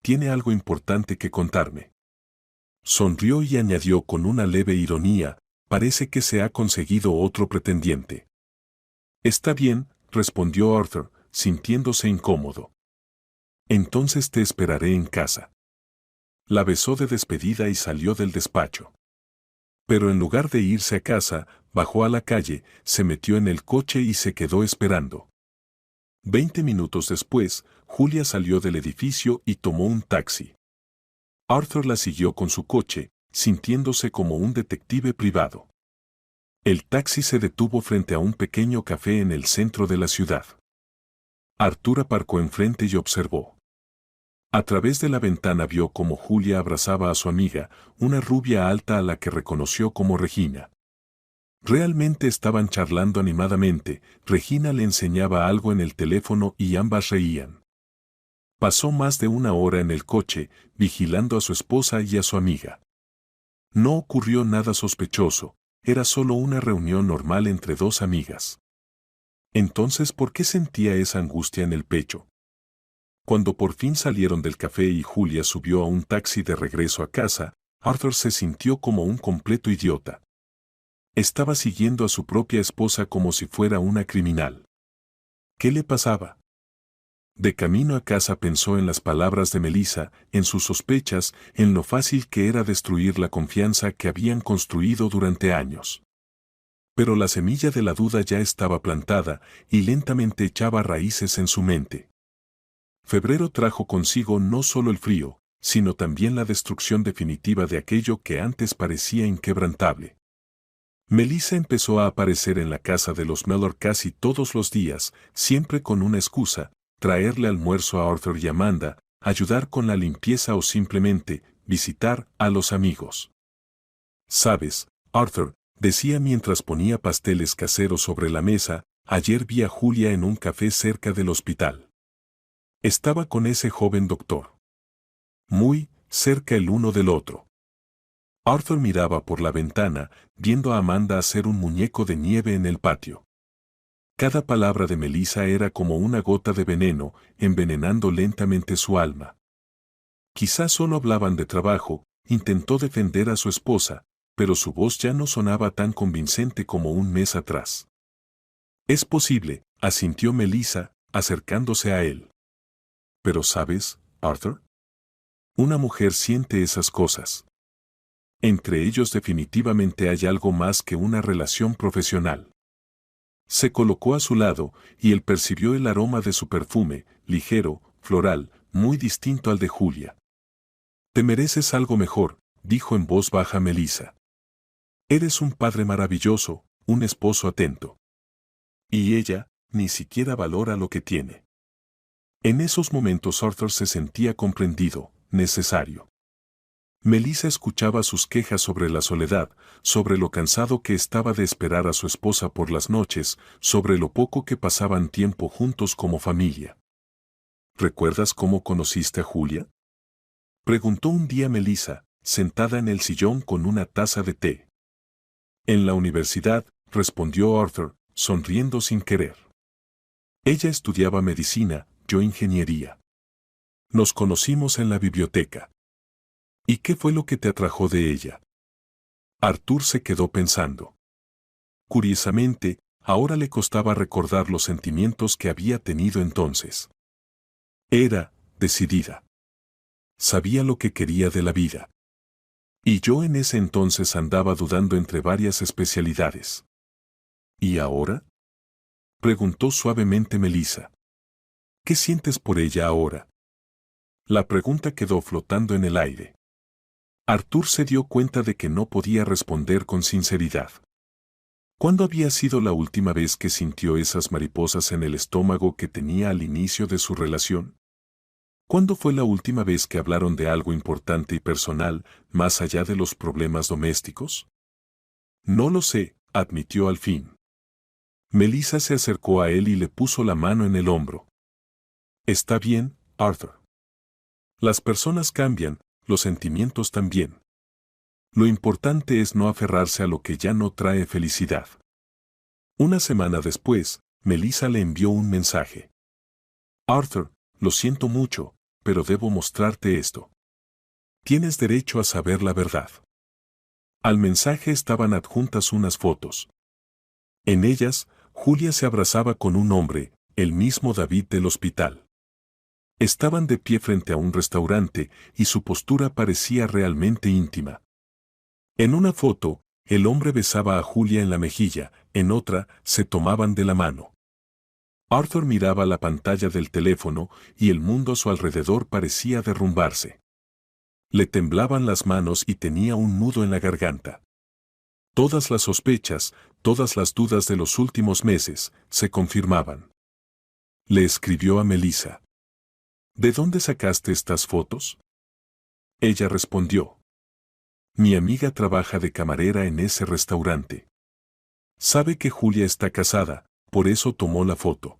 A: Tiene algo importante que contarme. Sonrió y añadió con una leve ironía, parece que se ha conseguido otro pretendiente. Está bien, respondió Arthur, sintiéndose incómodo. Entonces te esperaré en casa. La besó de despedida y salió del despacho. Pero en lugar de irse a casa, bajó a la calle, se metió en el coche y se quedó esperando. 20 minutos después, Julia salió del edificio y tomó un taxi. Arthur la siguió con su coche, sintiéndose como un detective privado. El taxi se detuvo frente a un pequeño café en el centro de la ciudad. Arthur aparcó enfrente y observó. A través de la ventana vio cómo Julia abrazaba a su amiga, una rubia alta a la que reconoció como Regina. Realmente estaban charlando animadamente, Regina le enseñaba algo en el teléfono y ambas reían. Pasó más de una hora en el coche, vigilando a su esposa y a su amiga. No ocurrió nada sospechoso, era solo una reunión normal entre dos amigas. Entonces, ¿por qué sentía esa angustia en el pecho? Cuando por fin salieron del café y Julia subió a un taxi de regreso a casa, Arthur se sintió como un completo idiota. Estaba siguiendo a su propia esposa como si fuera una criminal. ¿Qué le pasaba? De camino a casa pensó en las palabras de Melissa, en sus sospechas, en lo fácil que era destruir la confianza que habían construido durante años. Pero la semilla de la duda ya estaba plantada y lentamente echaba raíces en su mente. Febrero trajo consigo no solo el frío, sino también la destrucción definitiva de aquello que antes parecía inquebrantable. Melissa empezó a aparecer en la casa de los Mellor casi todos los días, siempre con una excusa: traerle almuerzo a Arthur y Amanda, ayudar con la limpieza o simplemente visitar a los amigos. «¿Sabes, Arthur?», decía mientras ponía pasteles caseros sobre la mesa, «ayer vi a Julia en un café cerca del hospital. Estaba con ese joven doctor. Muy cerca el uno del otro». Arthur miraba por la ventana, viendo a Amanda hacer un muñeco de nieve en el patio. Cada palabra de Melissa era como una gota de veneno, envenenando lentamente su alma. Quizás solo hablaban de trabajo, intentó defender a su esposa, pero su voz ya no sonaba tan convincente como un mes atrás. «Es posible», asintió Melissa, acercándose a él. «Pero sabes, Arthur, una mujer siente esas cosas. Entre ellos definitivamente hay algo más que una relación profesional». Se colocó a su lado, y él percibió el aroma de su perfume, ligero, floral, muy distinto al de Julia. «Te mereces algo mejor», dijo en voz baja Melissa. «Eres un padre maravilloso, un esposo atento. Y ella, ni siquiera valora lo que tiene». En esos momentos Arthur se sentía comprendido, necesario. Melissa escuchaba sus quejas sobre la soledad, sobre lo cansado que estaba de esperar a su esposa por las noches, sobre lo poco que pasaban tiempo juntos como familia. «¿Recuerdas cómo conociste a Julia?», preguntó un día Melissa, sentada en el sillón con una taza de té. «En la universidad», respondió Arthur, sonriendo sin querer. «Ella estudiaba medicina, yo ingeniería. Nos conocimos en la biblioteca». «¿Y qué fue lo que te atrajo de ella?». Arthur se quedó pensando. Curiosamente, ahora le costaba recordar los sentimientos que había tenido entonces. Era decidida. Sabía lo que quería de la vida. Y yo en ese entonces andaba dudando entre varias especialidades. «¿Y ahora?», preguntó suavemente Melissa. «¿Qué sientes por ella ahora?». La pregunta quedó flotando en el aire. Arthur se dio cuenta de que no podía responder con sinceridad. ¿Cuándo había sido la última vez que sintió esas mariposas en el estómago que tenía al inicio de su relación? ¿Cuándo fue la última vez que hablaron de algo importante y personal, más allá de los problemas domésticos? «No lo sé», admitió al fin. Melissa se acercó a él y le puso la mano en el hombro. «Está bien, Arthur. Las personas cambian, los sentimientos también. Lo importante es no aferrarse a lo que ya no trae felicidad». Una semana después, Melissa le envió un mensaje. «Arthur, lo siento mucho, pero debo mostrarte esto. Tienes derecho a saber la verdad». Al mensaje estaban adjuntas unas fotos. En ellas, Julia se abrazaba con un hombre, el mismo David del hospital. Estaban de pie frente a un restaurante y su postura parecía realmente íntima. En una foto, el hombre besaba a Julia en la mejilla, en otra, se tomaban de la mano. Arthur miraba la pantalla del teléfono y el mundo a su alrededor parecía derrumbarse. Le temblaban las manos y tenía un nudo en la garganta. Todas las sospechas, todas las dudas de los últimos meses, se confirmaban. Le escribió a Melissa. «¿De dónde sacaste estas fotos?». Ella respondió. «Mi amiga trabaja de camarera en ese restaurante. Sabe que Julia está casada, por eso tomó la foto».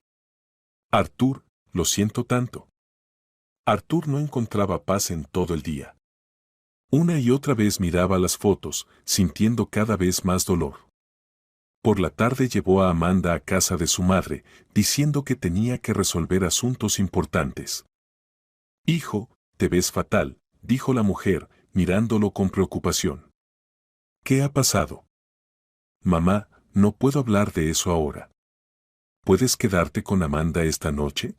A: «Arthur, lo siento tanto». Arthur no encontraba paz en todo el día. Una y otra vez miraba las fotos, sintiendo cada vez más dolor. Por la tarde llevó a Amanda a casa de su madre, diciendo que tenía que resolver asuntos importantes. Hijo, te ves fatal, dijo la mujer, mirándolo con preocupación. ¿Qué ha pasado? Mamá, no puedo hablar de eso ahora. ¿Puedes quedarte con Amanda esta noche?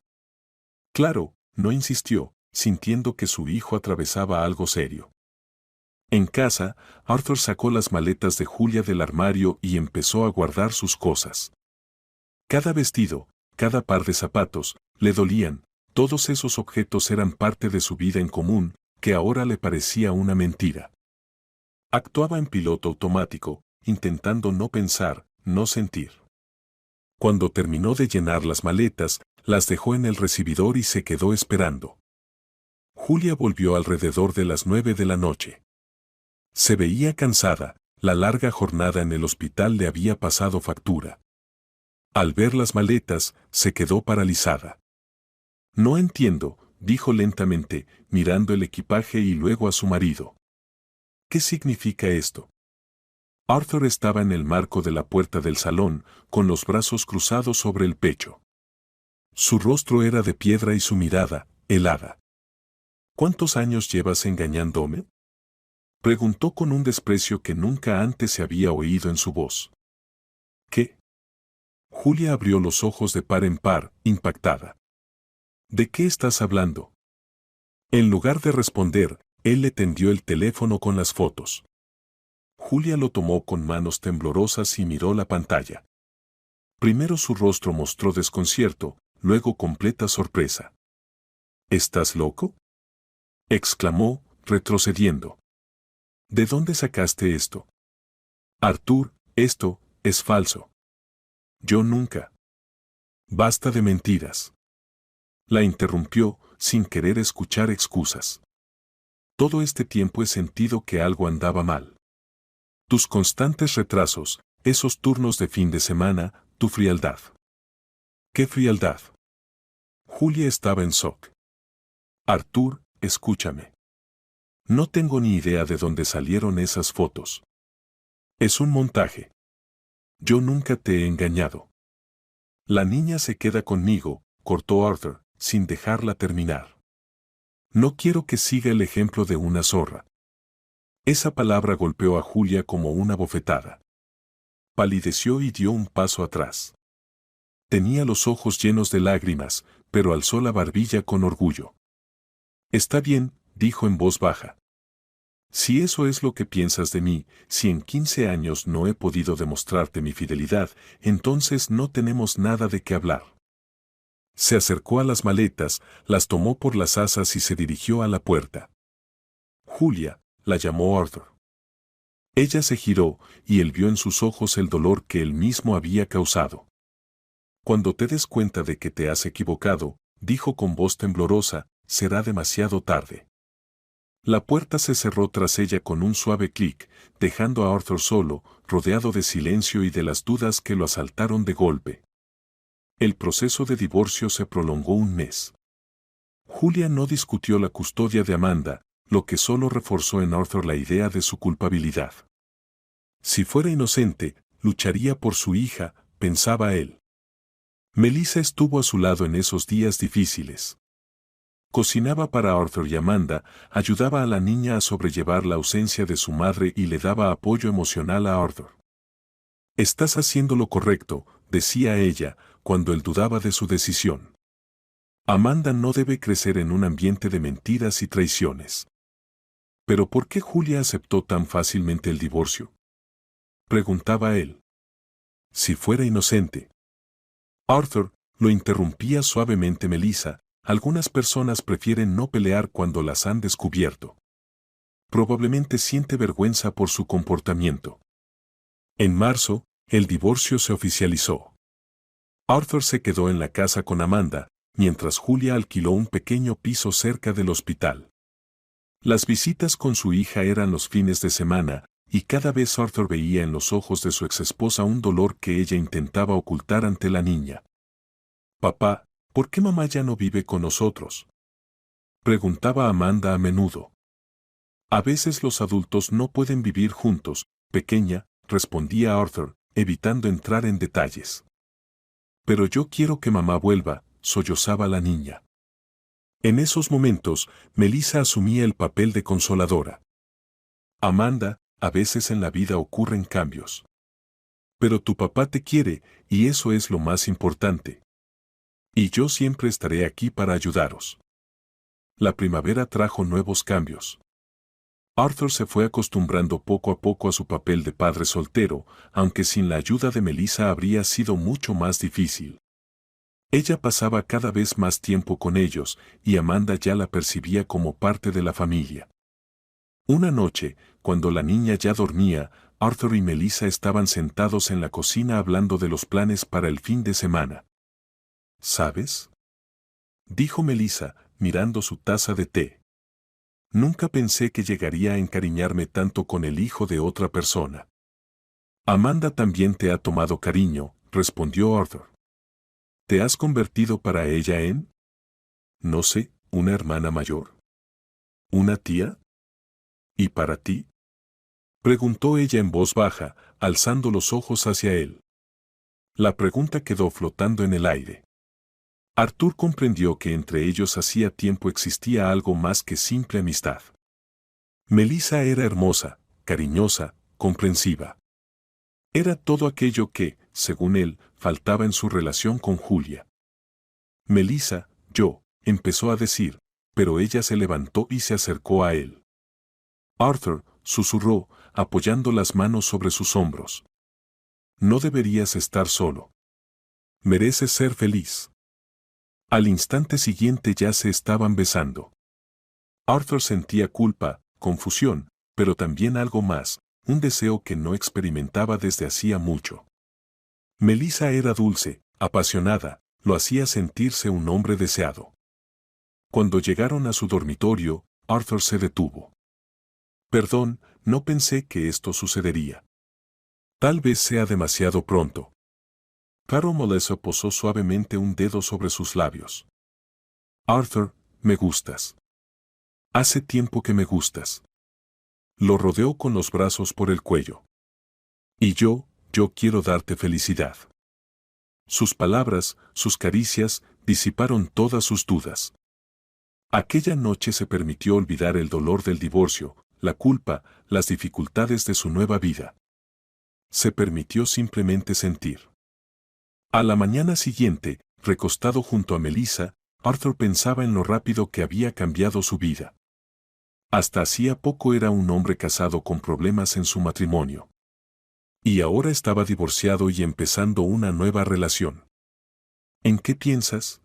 A: Claro, no insistió, sintiendo que su hijo atravesaba algo serio. En casa, Arthur sacó las maletas de Julia del armario y empezó a guardar sus cosas. Cada vestido, cada par de zapatos, le dolían, todos esos objetos eran parte de su vida en común, que ahora le parecía una mentira. Actuaba en piloto automático, intentando no pensar, no sentir. Cuando terminó de llenar las maletas, las dejó en el recibidor y se quedó esperando. Julia volvió alrededor de las 9 de la noche. Se veía cansada, la larga jornada en el hospital le había pasado factura. Al ver las maletas, se quedó paralizada. No entiendo, dijo lentamente, mirando el equipaje y luego a su marido. ¿Qué significa esto? Arthur estaba en el marco de la puerta del salón, con los brazos cruzados sobre el pecho. Su rostro era de piedra y su mirada, helada. ¿Cuántos años llevas engañándome? Preguntó con un desprecio que nunca antes se había oído en su voz. ¿Qué? Julia abrió los ojos de par en par, impactada. ¿De qué estás hablando? En lugar de responder, él le tendió el teléfono con las fotos. Julia lo tomó con manos temblorosas y miró la pantalla. Primero su rostro mostró desconcierto, luego completa sorpresa. ¿Estás loco? Exclamó, retrocediendo. ¿De dónde sacaste esto? Arthur, esto es falso. Yo nunca. Basta de mentiras. La interrumpió, sin querer escuchar excusas. Todo este tiempo he sentido que algo andaba mal. Tus constantes retrasos, esos turnos de fin de semana, tu frialdad. ¿Qué frialdad? Julia estaba en shock. Arthur, escúchame. No tengo ni idea de dónde salieron esas fotos. Es un montaje. Yo nunca te he engañado. La niña se queda conmigo, cortó Arthur, sin dejarla terminar. No quiero que siga el ejemplo de una zorra. Esa palabra golpeó a Julia como una bofetada. Palideció y dio un paso atrás. Tenía los ojos llenos de lágrimas, pero alzó la barbilla con orgullo. Está bien, dijo en voz baja. Si eso es lo que piensas de mí, si en 15 años no he podido demostrarte mi fidelidad, entonces no tenemos nada de qué hablar. Se acercó a las maletas, las tomó por las asas y se dirigió a la puerta. Julia, la llamó Arthur. Ella se giró, y él vio en sus ojos el dolor que él mismo había causado. Cuando te des cuenta de que te has equivocado, dijo con voz temblorosa, será demasiado tarde. La puerta se cerró tras ella con un suave clic, dejando a Arthur solo, rodeado de silencio y de las dudas que lo asaltaron de golpe. El proceso de divorcio se prolongó un mes. Julia no discutió la custodia de Amanda, lo que solo reforzó en Arthur la idea de su culpabilidad. Si fuera inocente, lucharía por su hija, pensaba él. Melissa estuvo a su lado en esos días difíciles. Cocinaba para Arthur y Amanda, ayudaba a la niña a sobrellevar la ausencia de su madre y le daba apoyo emocional a Arthur. Estás haciendo lo correcto, decía ella, cuando él dudaba de su decisión. Amanda no debe crecer en un ambiente de mentiras y traiciones. ¿Pero por qué Julia aceptó tan fácilmente el divorcio? Preguntaba él. Si fuera inocente. Arthur, lo interrumpía suavemente Melissa, algunas personas prefieren no pelear cuando las han descubierto. Probablemente siente vergüenza por su comportamiento. En marzo, el divorcio se oficializó. Arthur se quedó en la casa con Amanda, mientras Julia alquiló un pequeño piso cerca del hospital. Las visitas con su hija eran los fines de semana, y cada vez Arthur veía en los ojos de su exesposa un dolor que ella intentaba ocultar ante la niña. Papá, ¿por qué mamá ya no vive con nosotros? Preguntaba Amanda a menudo. A veces los adultos no pueden vivir juntos, pequeña, respondía Arthur, evitando entrar en detalles. Pero yo quiero que mamá vuelva, sollozaba la niña. En esos momentos, Melissa asumía el papel de consoladora. Amanda, a veces en la vida ocurren cambios. Pero tu papá te quiere, y eso es lo más importante. Y yo siempre estaré aquí para ayudaros. La primavera trajo nuevos cambios. Arthur se fue acostumbrando poco a poco a su papel de padre soltero, aunque sin la ayuda de Melissa habría sido mucho más difícil. Ella pasaba cada vez más tiempo con ellos, y Amanda ya la percibía como parte de la familia. Una noche, cuando la niña ya dormía, Arthur y Melissa estaban sentados en la cocina hablando de los planes para el fin de semana. ¿Sabes?, dijo Melissa, mirando su taza de té. Nunca pensé que llegaría a encariñarme tanto con el hijo de otra persona. Amanda también te ha tomado cariño, respondió Arthur. ¿Te has convertido para ella en, no sé, una hermana mayor? ¿Una tía? ¿Y para ti?, preguntó ella en voz baja, alzando los ojos hacia él. La pregunta quedó flotando en el aire. Arthur comprendió que entre ellos hacía tiempo existía algo más que simple amistad. Melissa era hermosa, cariñosa, comprensiva. Era todo aquello que, según él, faltaba en su relación con Julia. Melissa, empezó a decir, pero ella se levantó y se acercó a él. Arthur, susurró, apoyando las manos sobre sus hombros. No deberías estar solo. Mereces ser feliz. Al instante siguiente ya se estaban besando. Arthur sentía culpa, confusión, pero también algo más, un deseo que no experimentaba desde hacía mucho. Melissa era dulce, apasionada, lo hacía sentirse un hombre deseado. Cuando llegaron a su dormitorio, Arthur se detuvo. Perdón, no pensé que esto sucedería. Tal vez sea demasiado pronto. Caro Melissa posó suavemente un dedo sobre sus labios. Arthur, me gustas. Hace tiempo que me gustas. Lo rodeó con los brazos por el cuello. Y yo quiero darte felicidad. Sus palabras, sus caricias, disiparon todas sus dudas. Aquella noche se permitió olvidar el dolor del divorcio, la culpa, las dificultades de su nueva vida. Se permitió simplemente sentir. A la mañana siguiente, recostado junto a Melissa, Arthur pensaba en lo rápido que había cambiado su vida. Hasta hacía poco era un hombre casado con problemas en su matrimonio. Y ahora estaba divorciado y empezando una nueva relación. ¿En qué piensas?,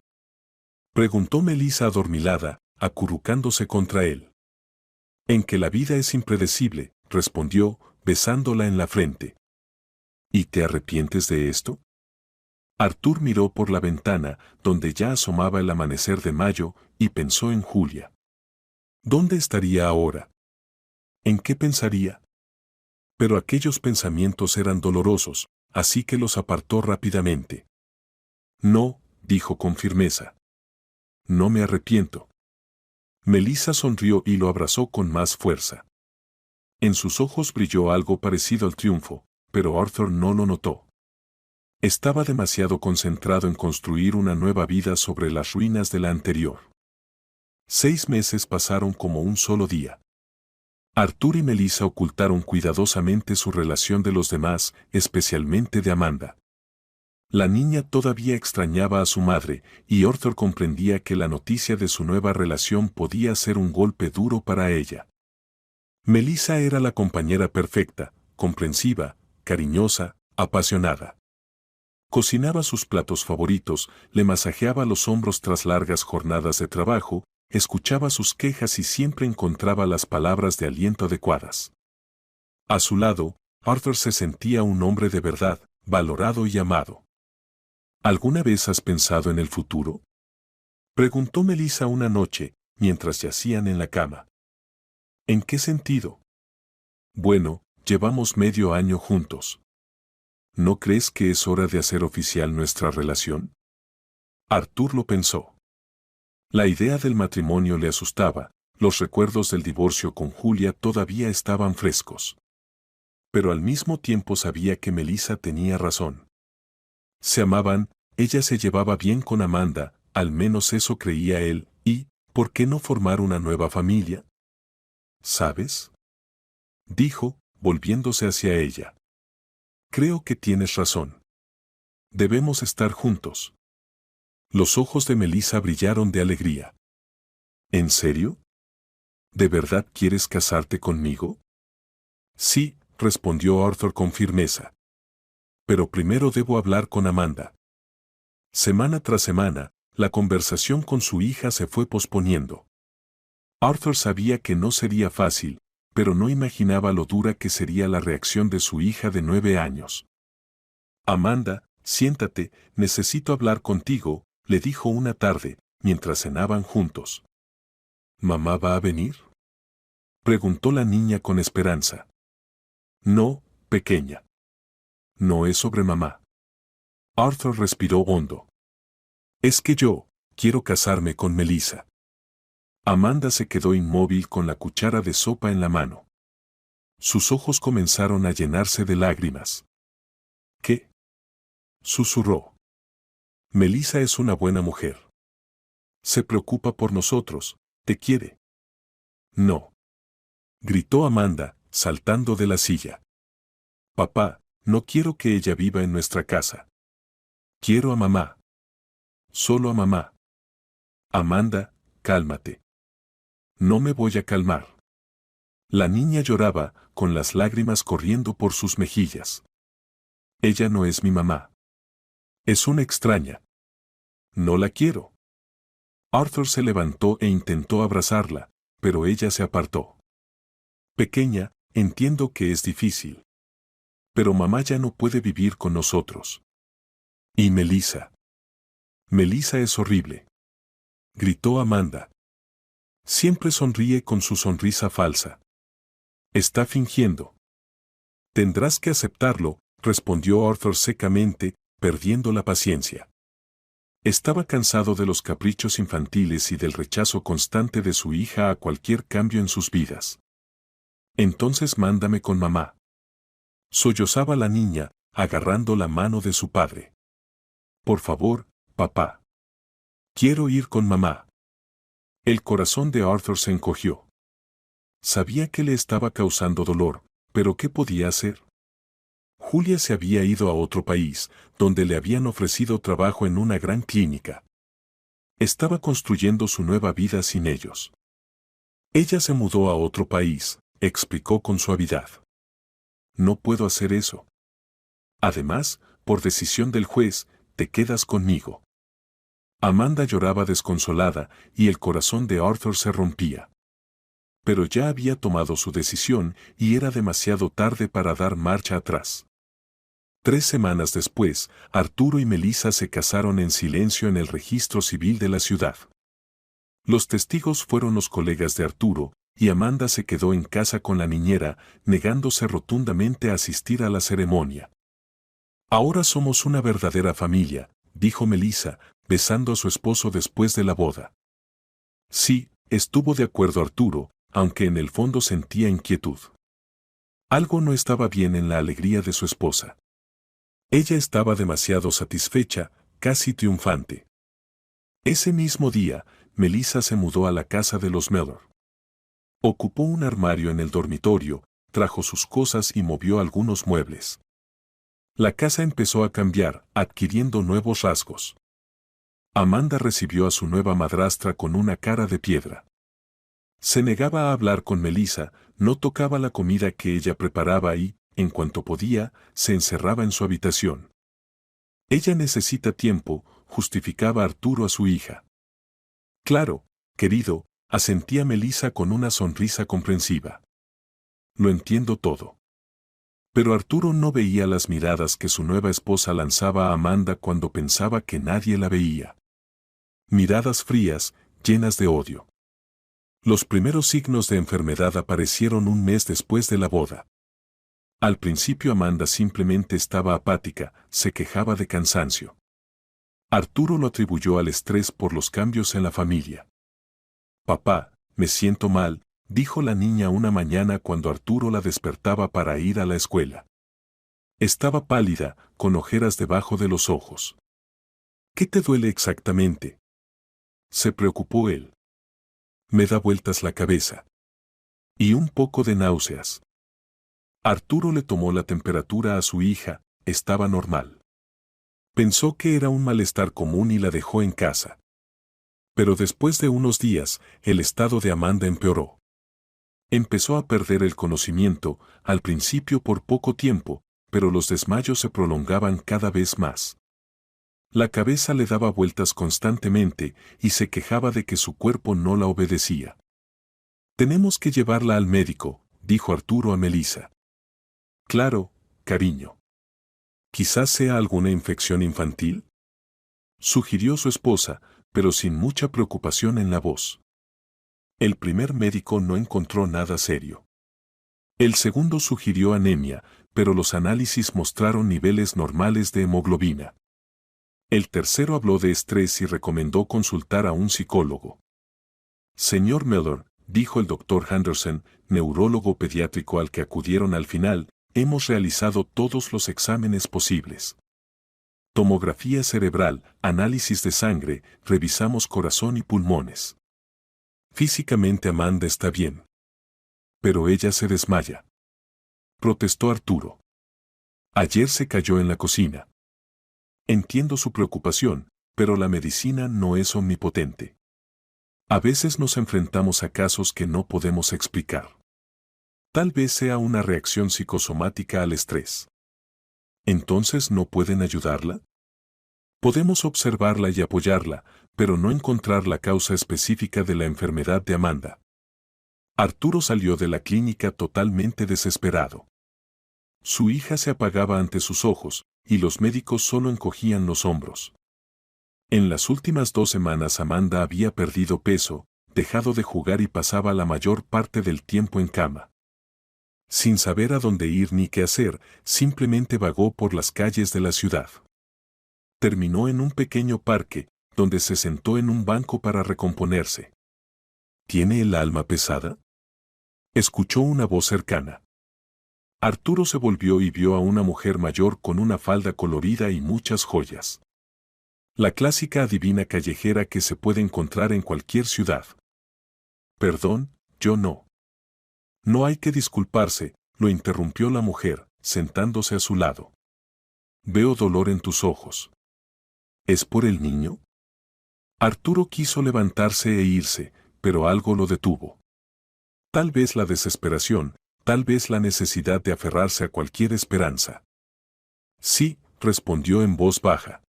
A: preguntó Melissa adormilada, acurrucándose contra él. En que la vida es impredecible, respondió, besándola en la frente. ¿Y te arrepientes de esto? Arthur miró por la ventana, donde ya asomaba el amanecer de mayo, y pensó en Julia. ¿Dónde estaría ahora? ¿En qué pensaría? Pero aquellos pensamientos eran dolorosos, así que los apartó rápidamente. No, dijo con firmeza. No me arrepiento. Melissa sonrió y lo abrazó con más fuerza. En sus ojos brilló algo parecido al triunfo, pero Arthur no lo notó. Estaba demasiado concentrado en construir una nueva vida sobre las ruinas de la anterior. 6 meses pasaron como un solo día. Arthur y Melissa ocultaron cuidadosamente su relación de los demás, especialmente de Amanda. La niña todavía extrañaba a su madre, y Arthur comprendía que la noticia de su nueva relación podía ser un golpe duro para ella. Melissa era la compañera perfecta, comprensiva, cariñosa, apasionada. Cocinaba sus platos favoritos, le masajeaba los hombros tras largas jornadas de trabajo, escuchaba sus quejas y siempre encontraba las palabras de aliento adecuadas. A su lado, Arthur se sentía un hombre de verdad, valorado y amado. ¿Alguna vez has pensado en el futuro?, preguntó Melissa una noche, mientras yacían en la cama. ¿En qué sentido? Bueno, llevamos medio año juntos. ¿No crees que es hora de hacer oficial nuestra relación? Arthur lo pensó. La idea del matrimonio le asustaba, los recuerdos del divorcio con Julia todavía estaban frescos. Pero al mismo tiempo sabía que Melissa tenía razón. Se amaban, ella se llevaba bien con Amanda, al menos eso creía él, y, ¿Por qué no formar una nueva familia? ¿Sabes?, dijo, volviéndose hacia ella. Creo que tienes razón. Debemos estar juntos. Los ojos de Melissa brillaron de alegría. ¿En serio? ¿De verdad quieres casarte conmigo? Sí, respondió Arthur con firmeza. Pero primero debo hablar con Amanda. Semana tras semana, la conversación con su hija se fue posponiendo. Arthur sabía que no sería fácil, pero no imaginaba lo dura que sería la reacción de su hija de 9 años. Amanda, siéntate, necesito hablar contigo, le dijo una tarde, mientras cenaban juntos. ¿Mamá va a venir?, preguntó la niña con esperanza. No, pequeña. No es sobre mamá. Arthur respiró hondo. Es que yo quiero casarme con Melissa. Amanda se quedó inmóvil con la cuchara de sopa en la mano. Sus ojos comenzaron a llenarse de lágrimas. ¿Qué?, susurró. Melissa es una buena mujer. Se preocupa por nosotros, te quiere. No, gritó Amanda, saltando de la silla. Papá, no quiero que ella viva en nuestra casa. Quiero a mamá. Solo a mamá. Amanda, cálmate. No me voy a calmar. La niña lloraba, con las lágrimas corriendo por sus mejillas. Ella no es mi mamá. Es una extraña. No la quiero. Arthur se levantó e intentó abrazarla, pero ella se apartó. Pequeña, entiendo que es difícil. Pero mamá ya no puede vivir con nosotros. ¿Y Melissa? Melissa es horrible. Gritó Amanda. Siempre sonríe con su sonrisa falsa. Está fingiendo. Tendrás que aceptarlo, respondió Arthur secamente, perdiendo la paciencia. Estaba cansado de los caprichos infantiles y del rechazo constante de su hija a cualquier cambio en sus vidas. Entonces mándame con mamá. Sollozaba la niña, agarrando la mano de su padre. Por favor, papá. Quiero ir con mamá. El corazón de Arthur se encogió. Sabía que le estaba causando dolor, pero ¿qué podía hacer? Julia se había ido a otro país, donde le habían ofrecido trabajo en una gran clínica. Estaba construyendo su nueva vida sin ellos. Ella se mudó a otro país, explicó con suavidad. No puedo hacer eso. Además, por decisión del juez, te quedas conmigo. Amanda lloraba desconsolada y el corazón de Arthur se rompía. Pero ya había tomado su decisión y era demasiado tarde para dar marcha atrás. 3 semanas después, Arturo y Melissa se casaron en silencio en el registro civil de la ciudad. Los testigos fueron los colegas de Arturo, y Amanda se quedó en casa con la niñera, negándose rotundamente a asistir a la ceremonia. Ahora somos una verdadera familia, dijo Melissa, besando a su esposo después de la boda. Sí, estuvo de acuerdo Arturo, aunque en el fondo sentía inquietud. Algo no estaba bien en la alegría de su esposa. Ella estaba demasiado satisfecha, casi triunfante. Ese mismo día, Melissa se mudó a la casa de los Mellor. Ocupó un armario en el dormitorio, trajo sus cosas y movió algunos muebles. La casa empezó a cambiar, adquiriendo nuevos rasgos. Amanda recibió a su nueva madrastra con una cara de piedra. Se negaba a hablar con Melissa, no tocaba la comida que ella preparaba y, en cuanto podía, se encerraba en su habitación. Ella necesita tiempo, justificaba Arturo a su hija. Claro, querido, asentía Melissa con una sonrisa comprensiva. Lo entiendo todo. Pero Arturo no veía las miradas que su nueva esposa lanzaba a Amanda cuando pensaba que nadie la veía. Miradas frías, llenas de odio. Los primeros signos de enfermedad aparecieron un mes después de la boda. Al principio Amanda simplemente estaba apática, se quejaba de cansancio. Arturo lo atribuyó al estrés por los cambios en la familia. Papá, me siento mal, dijo la niña una mañana cuando Arturo la despertaba para ir a la escuela. Estaba pálida, con ojeras debajo de los ojos. ¿Qué te duele exactamente?, se preocupó él. Me da vueltas la cabeza. Y un poco de náuseas. Arturo le tomó la temperatura a su hija, estaba normal. Pensó que era un malestar común y la dejó en casa. Pero después de unos días, el estado de Amanda empeoró. Empezó a perder el conocimiento, al principio por poco tiempo, pero los desmayos se prolongaban cada vez más. La cabeza le daba vueltas constantemente y se quejaba de que su cuerpo no la obedecía. «Tenemos que llevarla al médico», dijo Arturo a Melissa. «Claro, cariño. Quizás sea alguna infección infantil», sugirió su esposa, pero sin mucha preocupación en la voz. El primer médico no encontró nada serio. El segundo sugirió anemia, pero los análisis mostraron niveles normales de hemoglobina. El tercero habló de estrés y recomendó consultar a un psicólogo. «Señor Miller», dijo el doctor Henderson, neurólogo pediátrico al que acudieron al final, «hemos realizado todos los exámenes posibles. Tomografía cerebral, análisis de sangre, revisamos corazón y pulmones. Físicamente Amanda está bien. Pero ella se desmaya», protestó Arturo. «Ayer se cayó en la cocina. Entiendo su preocupación, pero la medicina no es omnipotente. A veces nos enfrentamos a casos que no podemos explicar. Tal vez sea una reacción psicosomática al estrés. ¿Entonces no pueden ayudarla? Podemos observarla y apoyarla, pero no encontrar la causa específica de la enfermedad de Amanda». Arturo salió de la clínica totalmente desesperado. Su hija se apagaba ante sus ojos, y los médicos solo encogían los hombros. En las últimas 2 semanas Amanda había perdido peso, dejado de jugar y pasaba la mayor parte del tiempo en cama. Sin saber a dónde ir ni qué hacer, simplemente vagó por las calles de la ciudad. Terminó en un pequeño parque, donde se sentó en un banco para recomponerse. ¿Tiene el alma pesada?, escuchó una voz cercana. Arturo se volvió y vio a una mujer mayor con una falda colorida y muchas joyas. La clásica adivina callejera que se puede encontrar en cualquier ciudad. «Perdón, yo no». «No hay que disculparse», lo interrumpió la mujer, sentándose a su lado. «Veo dolor en tus ojos. ¿Es por el niño?». Arturo quiso levantarse e irse, pero algo lo detuvo. Tal vez la desesperación, tal vez la necesidad de aferrarse a cualquier esperanza. «Sí», respondió en voz baja.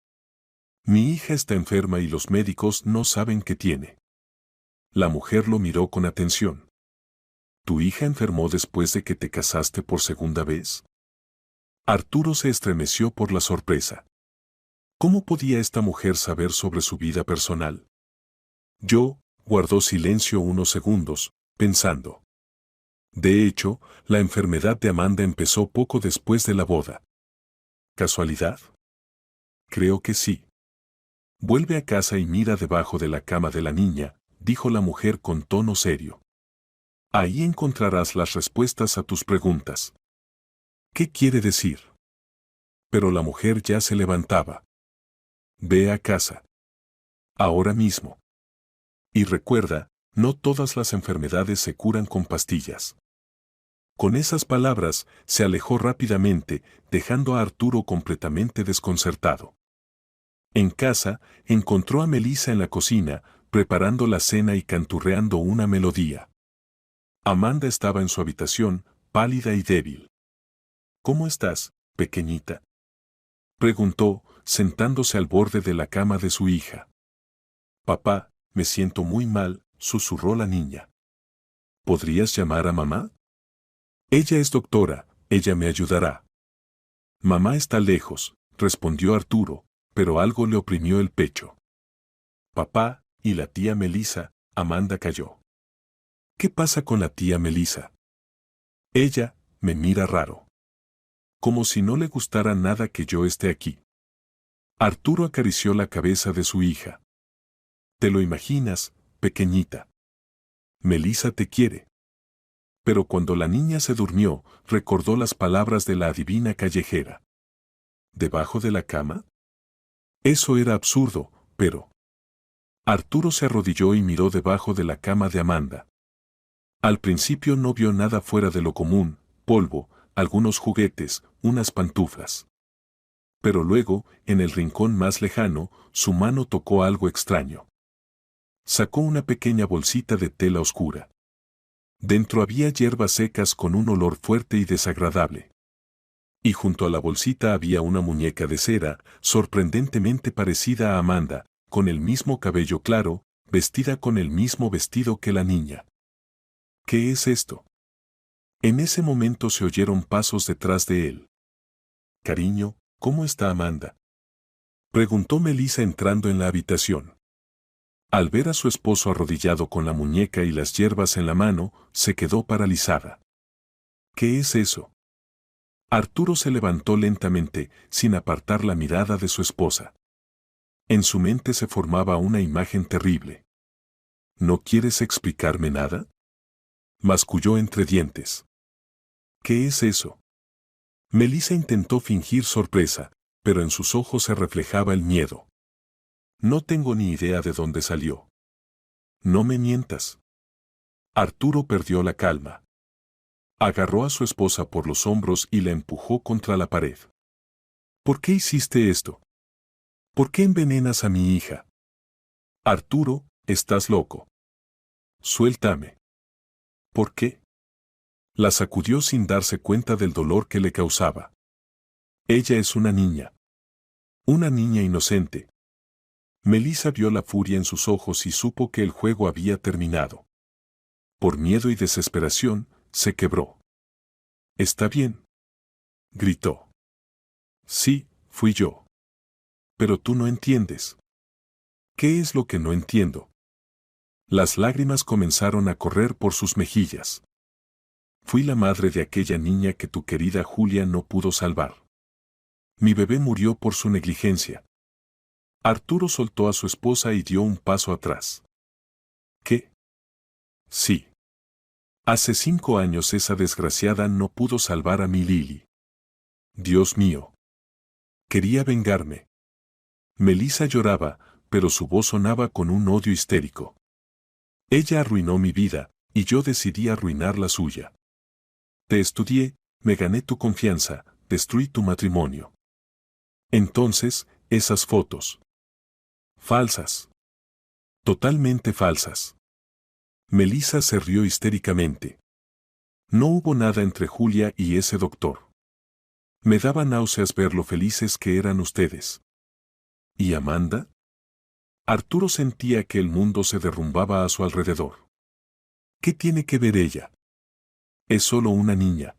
A: «Mi hija está enferma y los médicos no saben qué tiene». La mujer lo miró con atención. «¿Tu hija enfermó después de que te casaste por segunda vez?». Arturo se estremeció por la sorpresa. ¿Cómo podía esta mujer saber sobre su vida personal? Guardó silencio unos segundos, pensando. De hecho, la enfermedad de Amanda empezó poco después de la boda. ¿Casualidad? Creo que sí. Vuelve a casa y mira debajo de la cama de la niña, dijo la mujer con tono serio. Ahí encontrarás las respuestas a tus preguntas. ¿Qué quiere decir? Pero la mujer ya se levantaba. Ve a casa. Ahora mismo. Y recuerda, no todas las enfermedades se curan con pastillas. Con esas palabras, se alejó rápidamente, dejando a Arturo completamente desconcertado. En casa, encontró a Melissa en la cocina, preparando la cena y canturreando una melodía. Amanda estaba en su habitación, pálida y débil. «¿Cómo estás, pequeñita?», preguntó, sentándose al borde de la cama de su hija. «Papá, me siento muy mal», susurró la niña. «¿Podrías llamar a mamá? Ella es doctora, ella me ayudará». «Mamá está lejos», respondió Arturo, pero algo le oprimió el pecho. «Papá, y la tía Melissa», Amanda calló. «¿Qué pasa con la tía Melissa?». «Ella me mira raro. Como si no le gustara nada que yo esté aquí». Arturo acarició la cabeza de su hija. «¿Te lo imaginas, pequeñita? Melissa te quiere». Pero cuando la niña se durmió, recordó las palabras de la adivina callejera. ¿Debajo de la cama? Eso era absurdo, pero Arturo se arrodilló y miró debajo de la cama de Amanda. Al principio no vio nada fuera de lo común, polvo, algunos juguetes, unas pantuflas. Pero luego, en el rincón más lejano, su mano tocó algo extraño. Sacó una pequeña bolsita de tela oscura. Dentro había hierbas secas con un olor fuerte y desagradable. Y junto a la bolsita había una muñeca de cera, sorprendentemente parecida a Amanda, con el mismo cabello claro, vestida con el mismo vestido que la niña. ¿Qué es esto? En ese momento se oyeron pasos detrás de él. Cariño, ¿cómo está Amanda?, preguntó Melissa entrando en la habitación. Al ver a su esposo arrodillado con la muñeca y las hierbas en la mano, se quedó paralizada. ¿Qué es eso? Arturo se levantó lentamente, sin apartar la mirada de su esposa. En su mente se formaba una imagen terrible. ¿No quieres explicarme nada?, masculló entre dientes. ¿Qué es eso? Melissa intentó fingir sorpresa, pero en sus ojos se reflejaba el miedo. No tengo ni idea de dónde salió. No me mientas. Arturo perdió la calma. Agarró a su esposa por los hombros y la empujó contra la pared. ¿Por qué hiciste esto? ¿Por qué envenenas a mi hija? Arturo, estás loco. Suéltame. ¿Por qué? La sacudió sin darse cuenta del dolor que le causaba. Ella es una niña. Una niña inocente. Melissa vio la furia en sus ojos y supo que el juego había terminado. Por miedo y desesperación, se quebró. ¿Está bien?, gritó. Sí, fui yo. Pero tú no entiendes. ¿Qué es lo que no entiendo? Las lágrimas comenzaron a correr por sus mejillas. Fui la madre de aquella niña que tu querida Julia no pudo salvar. Mi bebé murió por su negligencia. Arturo soltó a su esposa y dio un paso atrás. ¿Qué? Sí. Hace 5 años esa desgraciada no pudo salvar a mi Lily. Dios mío. Quería vengarme. Melissa lloraba, pero su voz sonaba con un odio histérico. Ella arruinó mi vida, y yo decidí arruinar la suya. Te estudié, me gané tu confianza, destruí tu matrimonio. Entonces, esas fotos. Falsas. Totalmente falsas. Melissa se rió histéricamente. No hubo nada entre Julia y ese doctor. Me daba náuseas ver lo felices que eran ustedes. ¿Y Amanda? Arturo sentía que el mundo se derrumbaba a su alrededor. ¿Qué tiene que ver ella? Es solo una niña.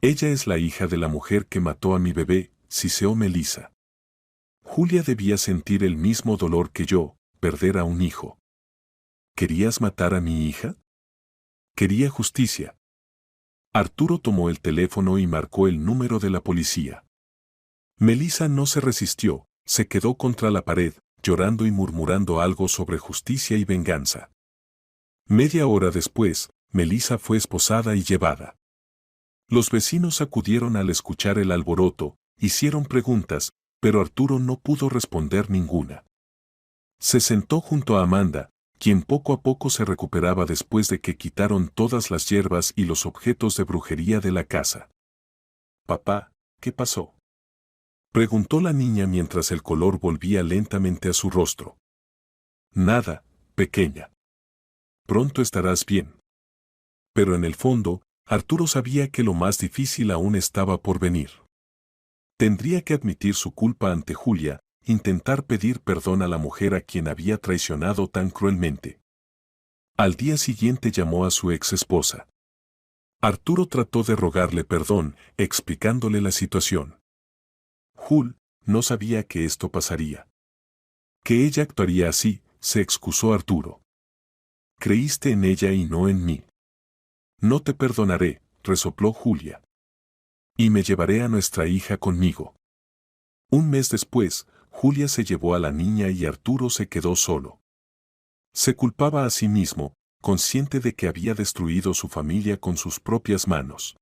A: Ella es la hija de la mujer que mató a mi bebé, siseó Melissa. Julia debía sentir el mismo dolor que yo, perder a un hijo. ¿Querías matar a mi hija? Quería justicia. Arturo tomó el teléfono y marcó el número de la policía. Melissa no se resistió, se quedó contra la pared, llorando y murmurando algo sobre justicia y venganza. Media hora después, Melissa fue esposada y llevada. Los vecinos acudieron al escuchar el alboroto, hicieron preguntas, pero Arturo no pudo responder ninguna. Se sentó junto a Amanda, quien poco a poco se recuperaba después de que quitaron todas las hierbas y los objetos de brujería de la casa. Papá, ¿qué pasó?, preguntó la niña mientras el color volvía lentamente a su rostro. Nada, pequeña. Pronto estarás bien. Pero en el fondo, Arturo sabía que lo más difícil aún estaba por venir. Tendría que admitir su culpa ante Julia, intentar pedir perdón a la mujer a quien había traicionado tan cruelmente. Al día siguiente llamó a su ex esposa. Arturo trató de rogarle perdón, explicándole la situación. Jul no sabía que esto pasaría. Que ella actuaría así, se excusó Arturo. Creíste en ella y no en mí. No te perdonaré, resopló Julia. Y me llevaré a nuestra hija conmigo. Un mes después, Julia se llevó a la niña y Arturo se quedó solo. Se culpaba a sí mismo, consciente de que había destruido su familia con sus propias manos.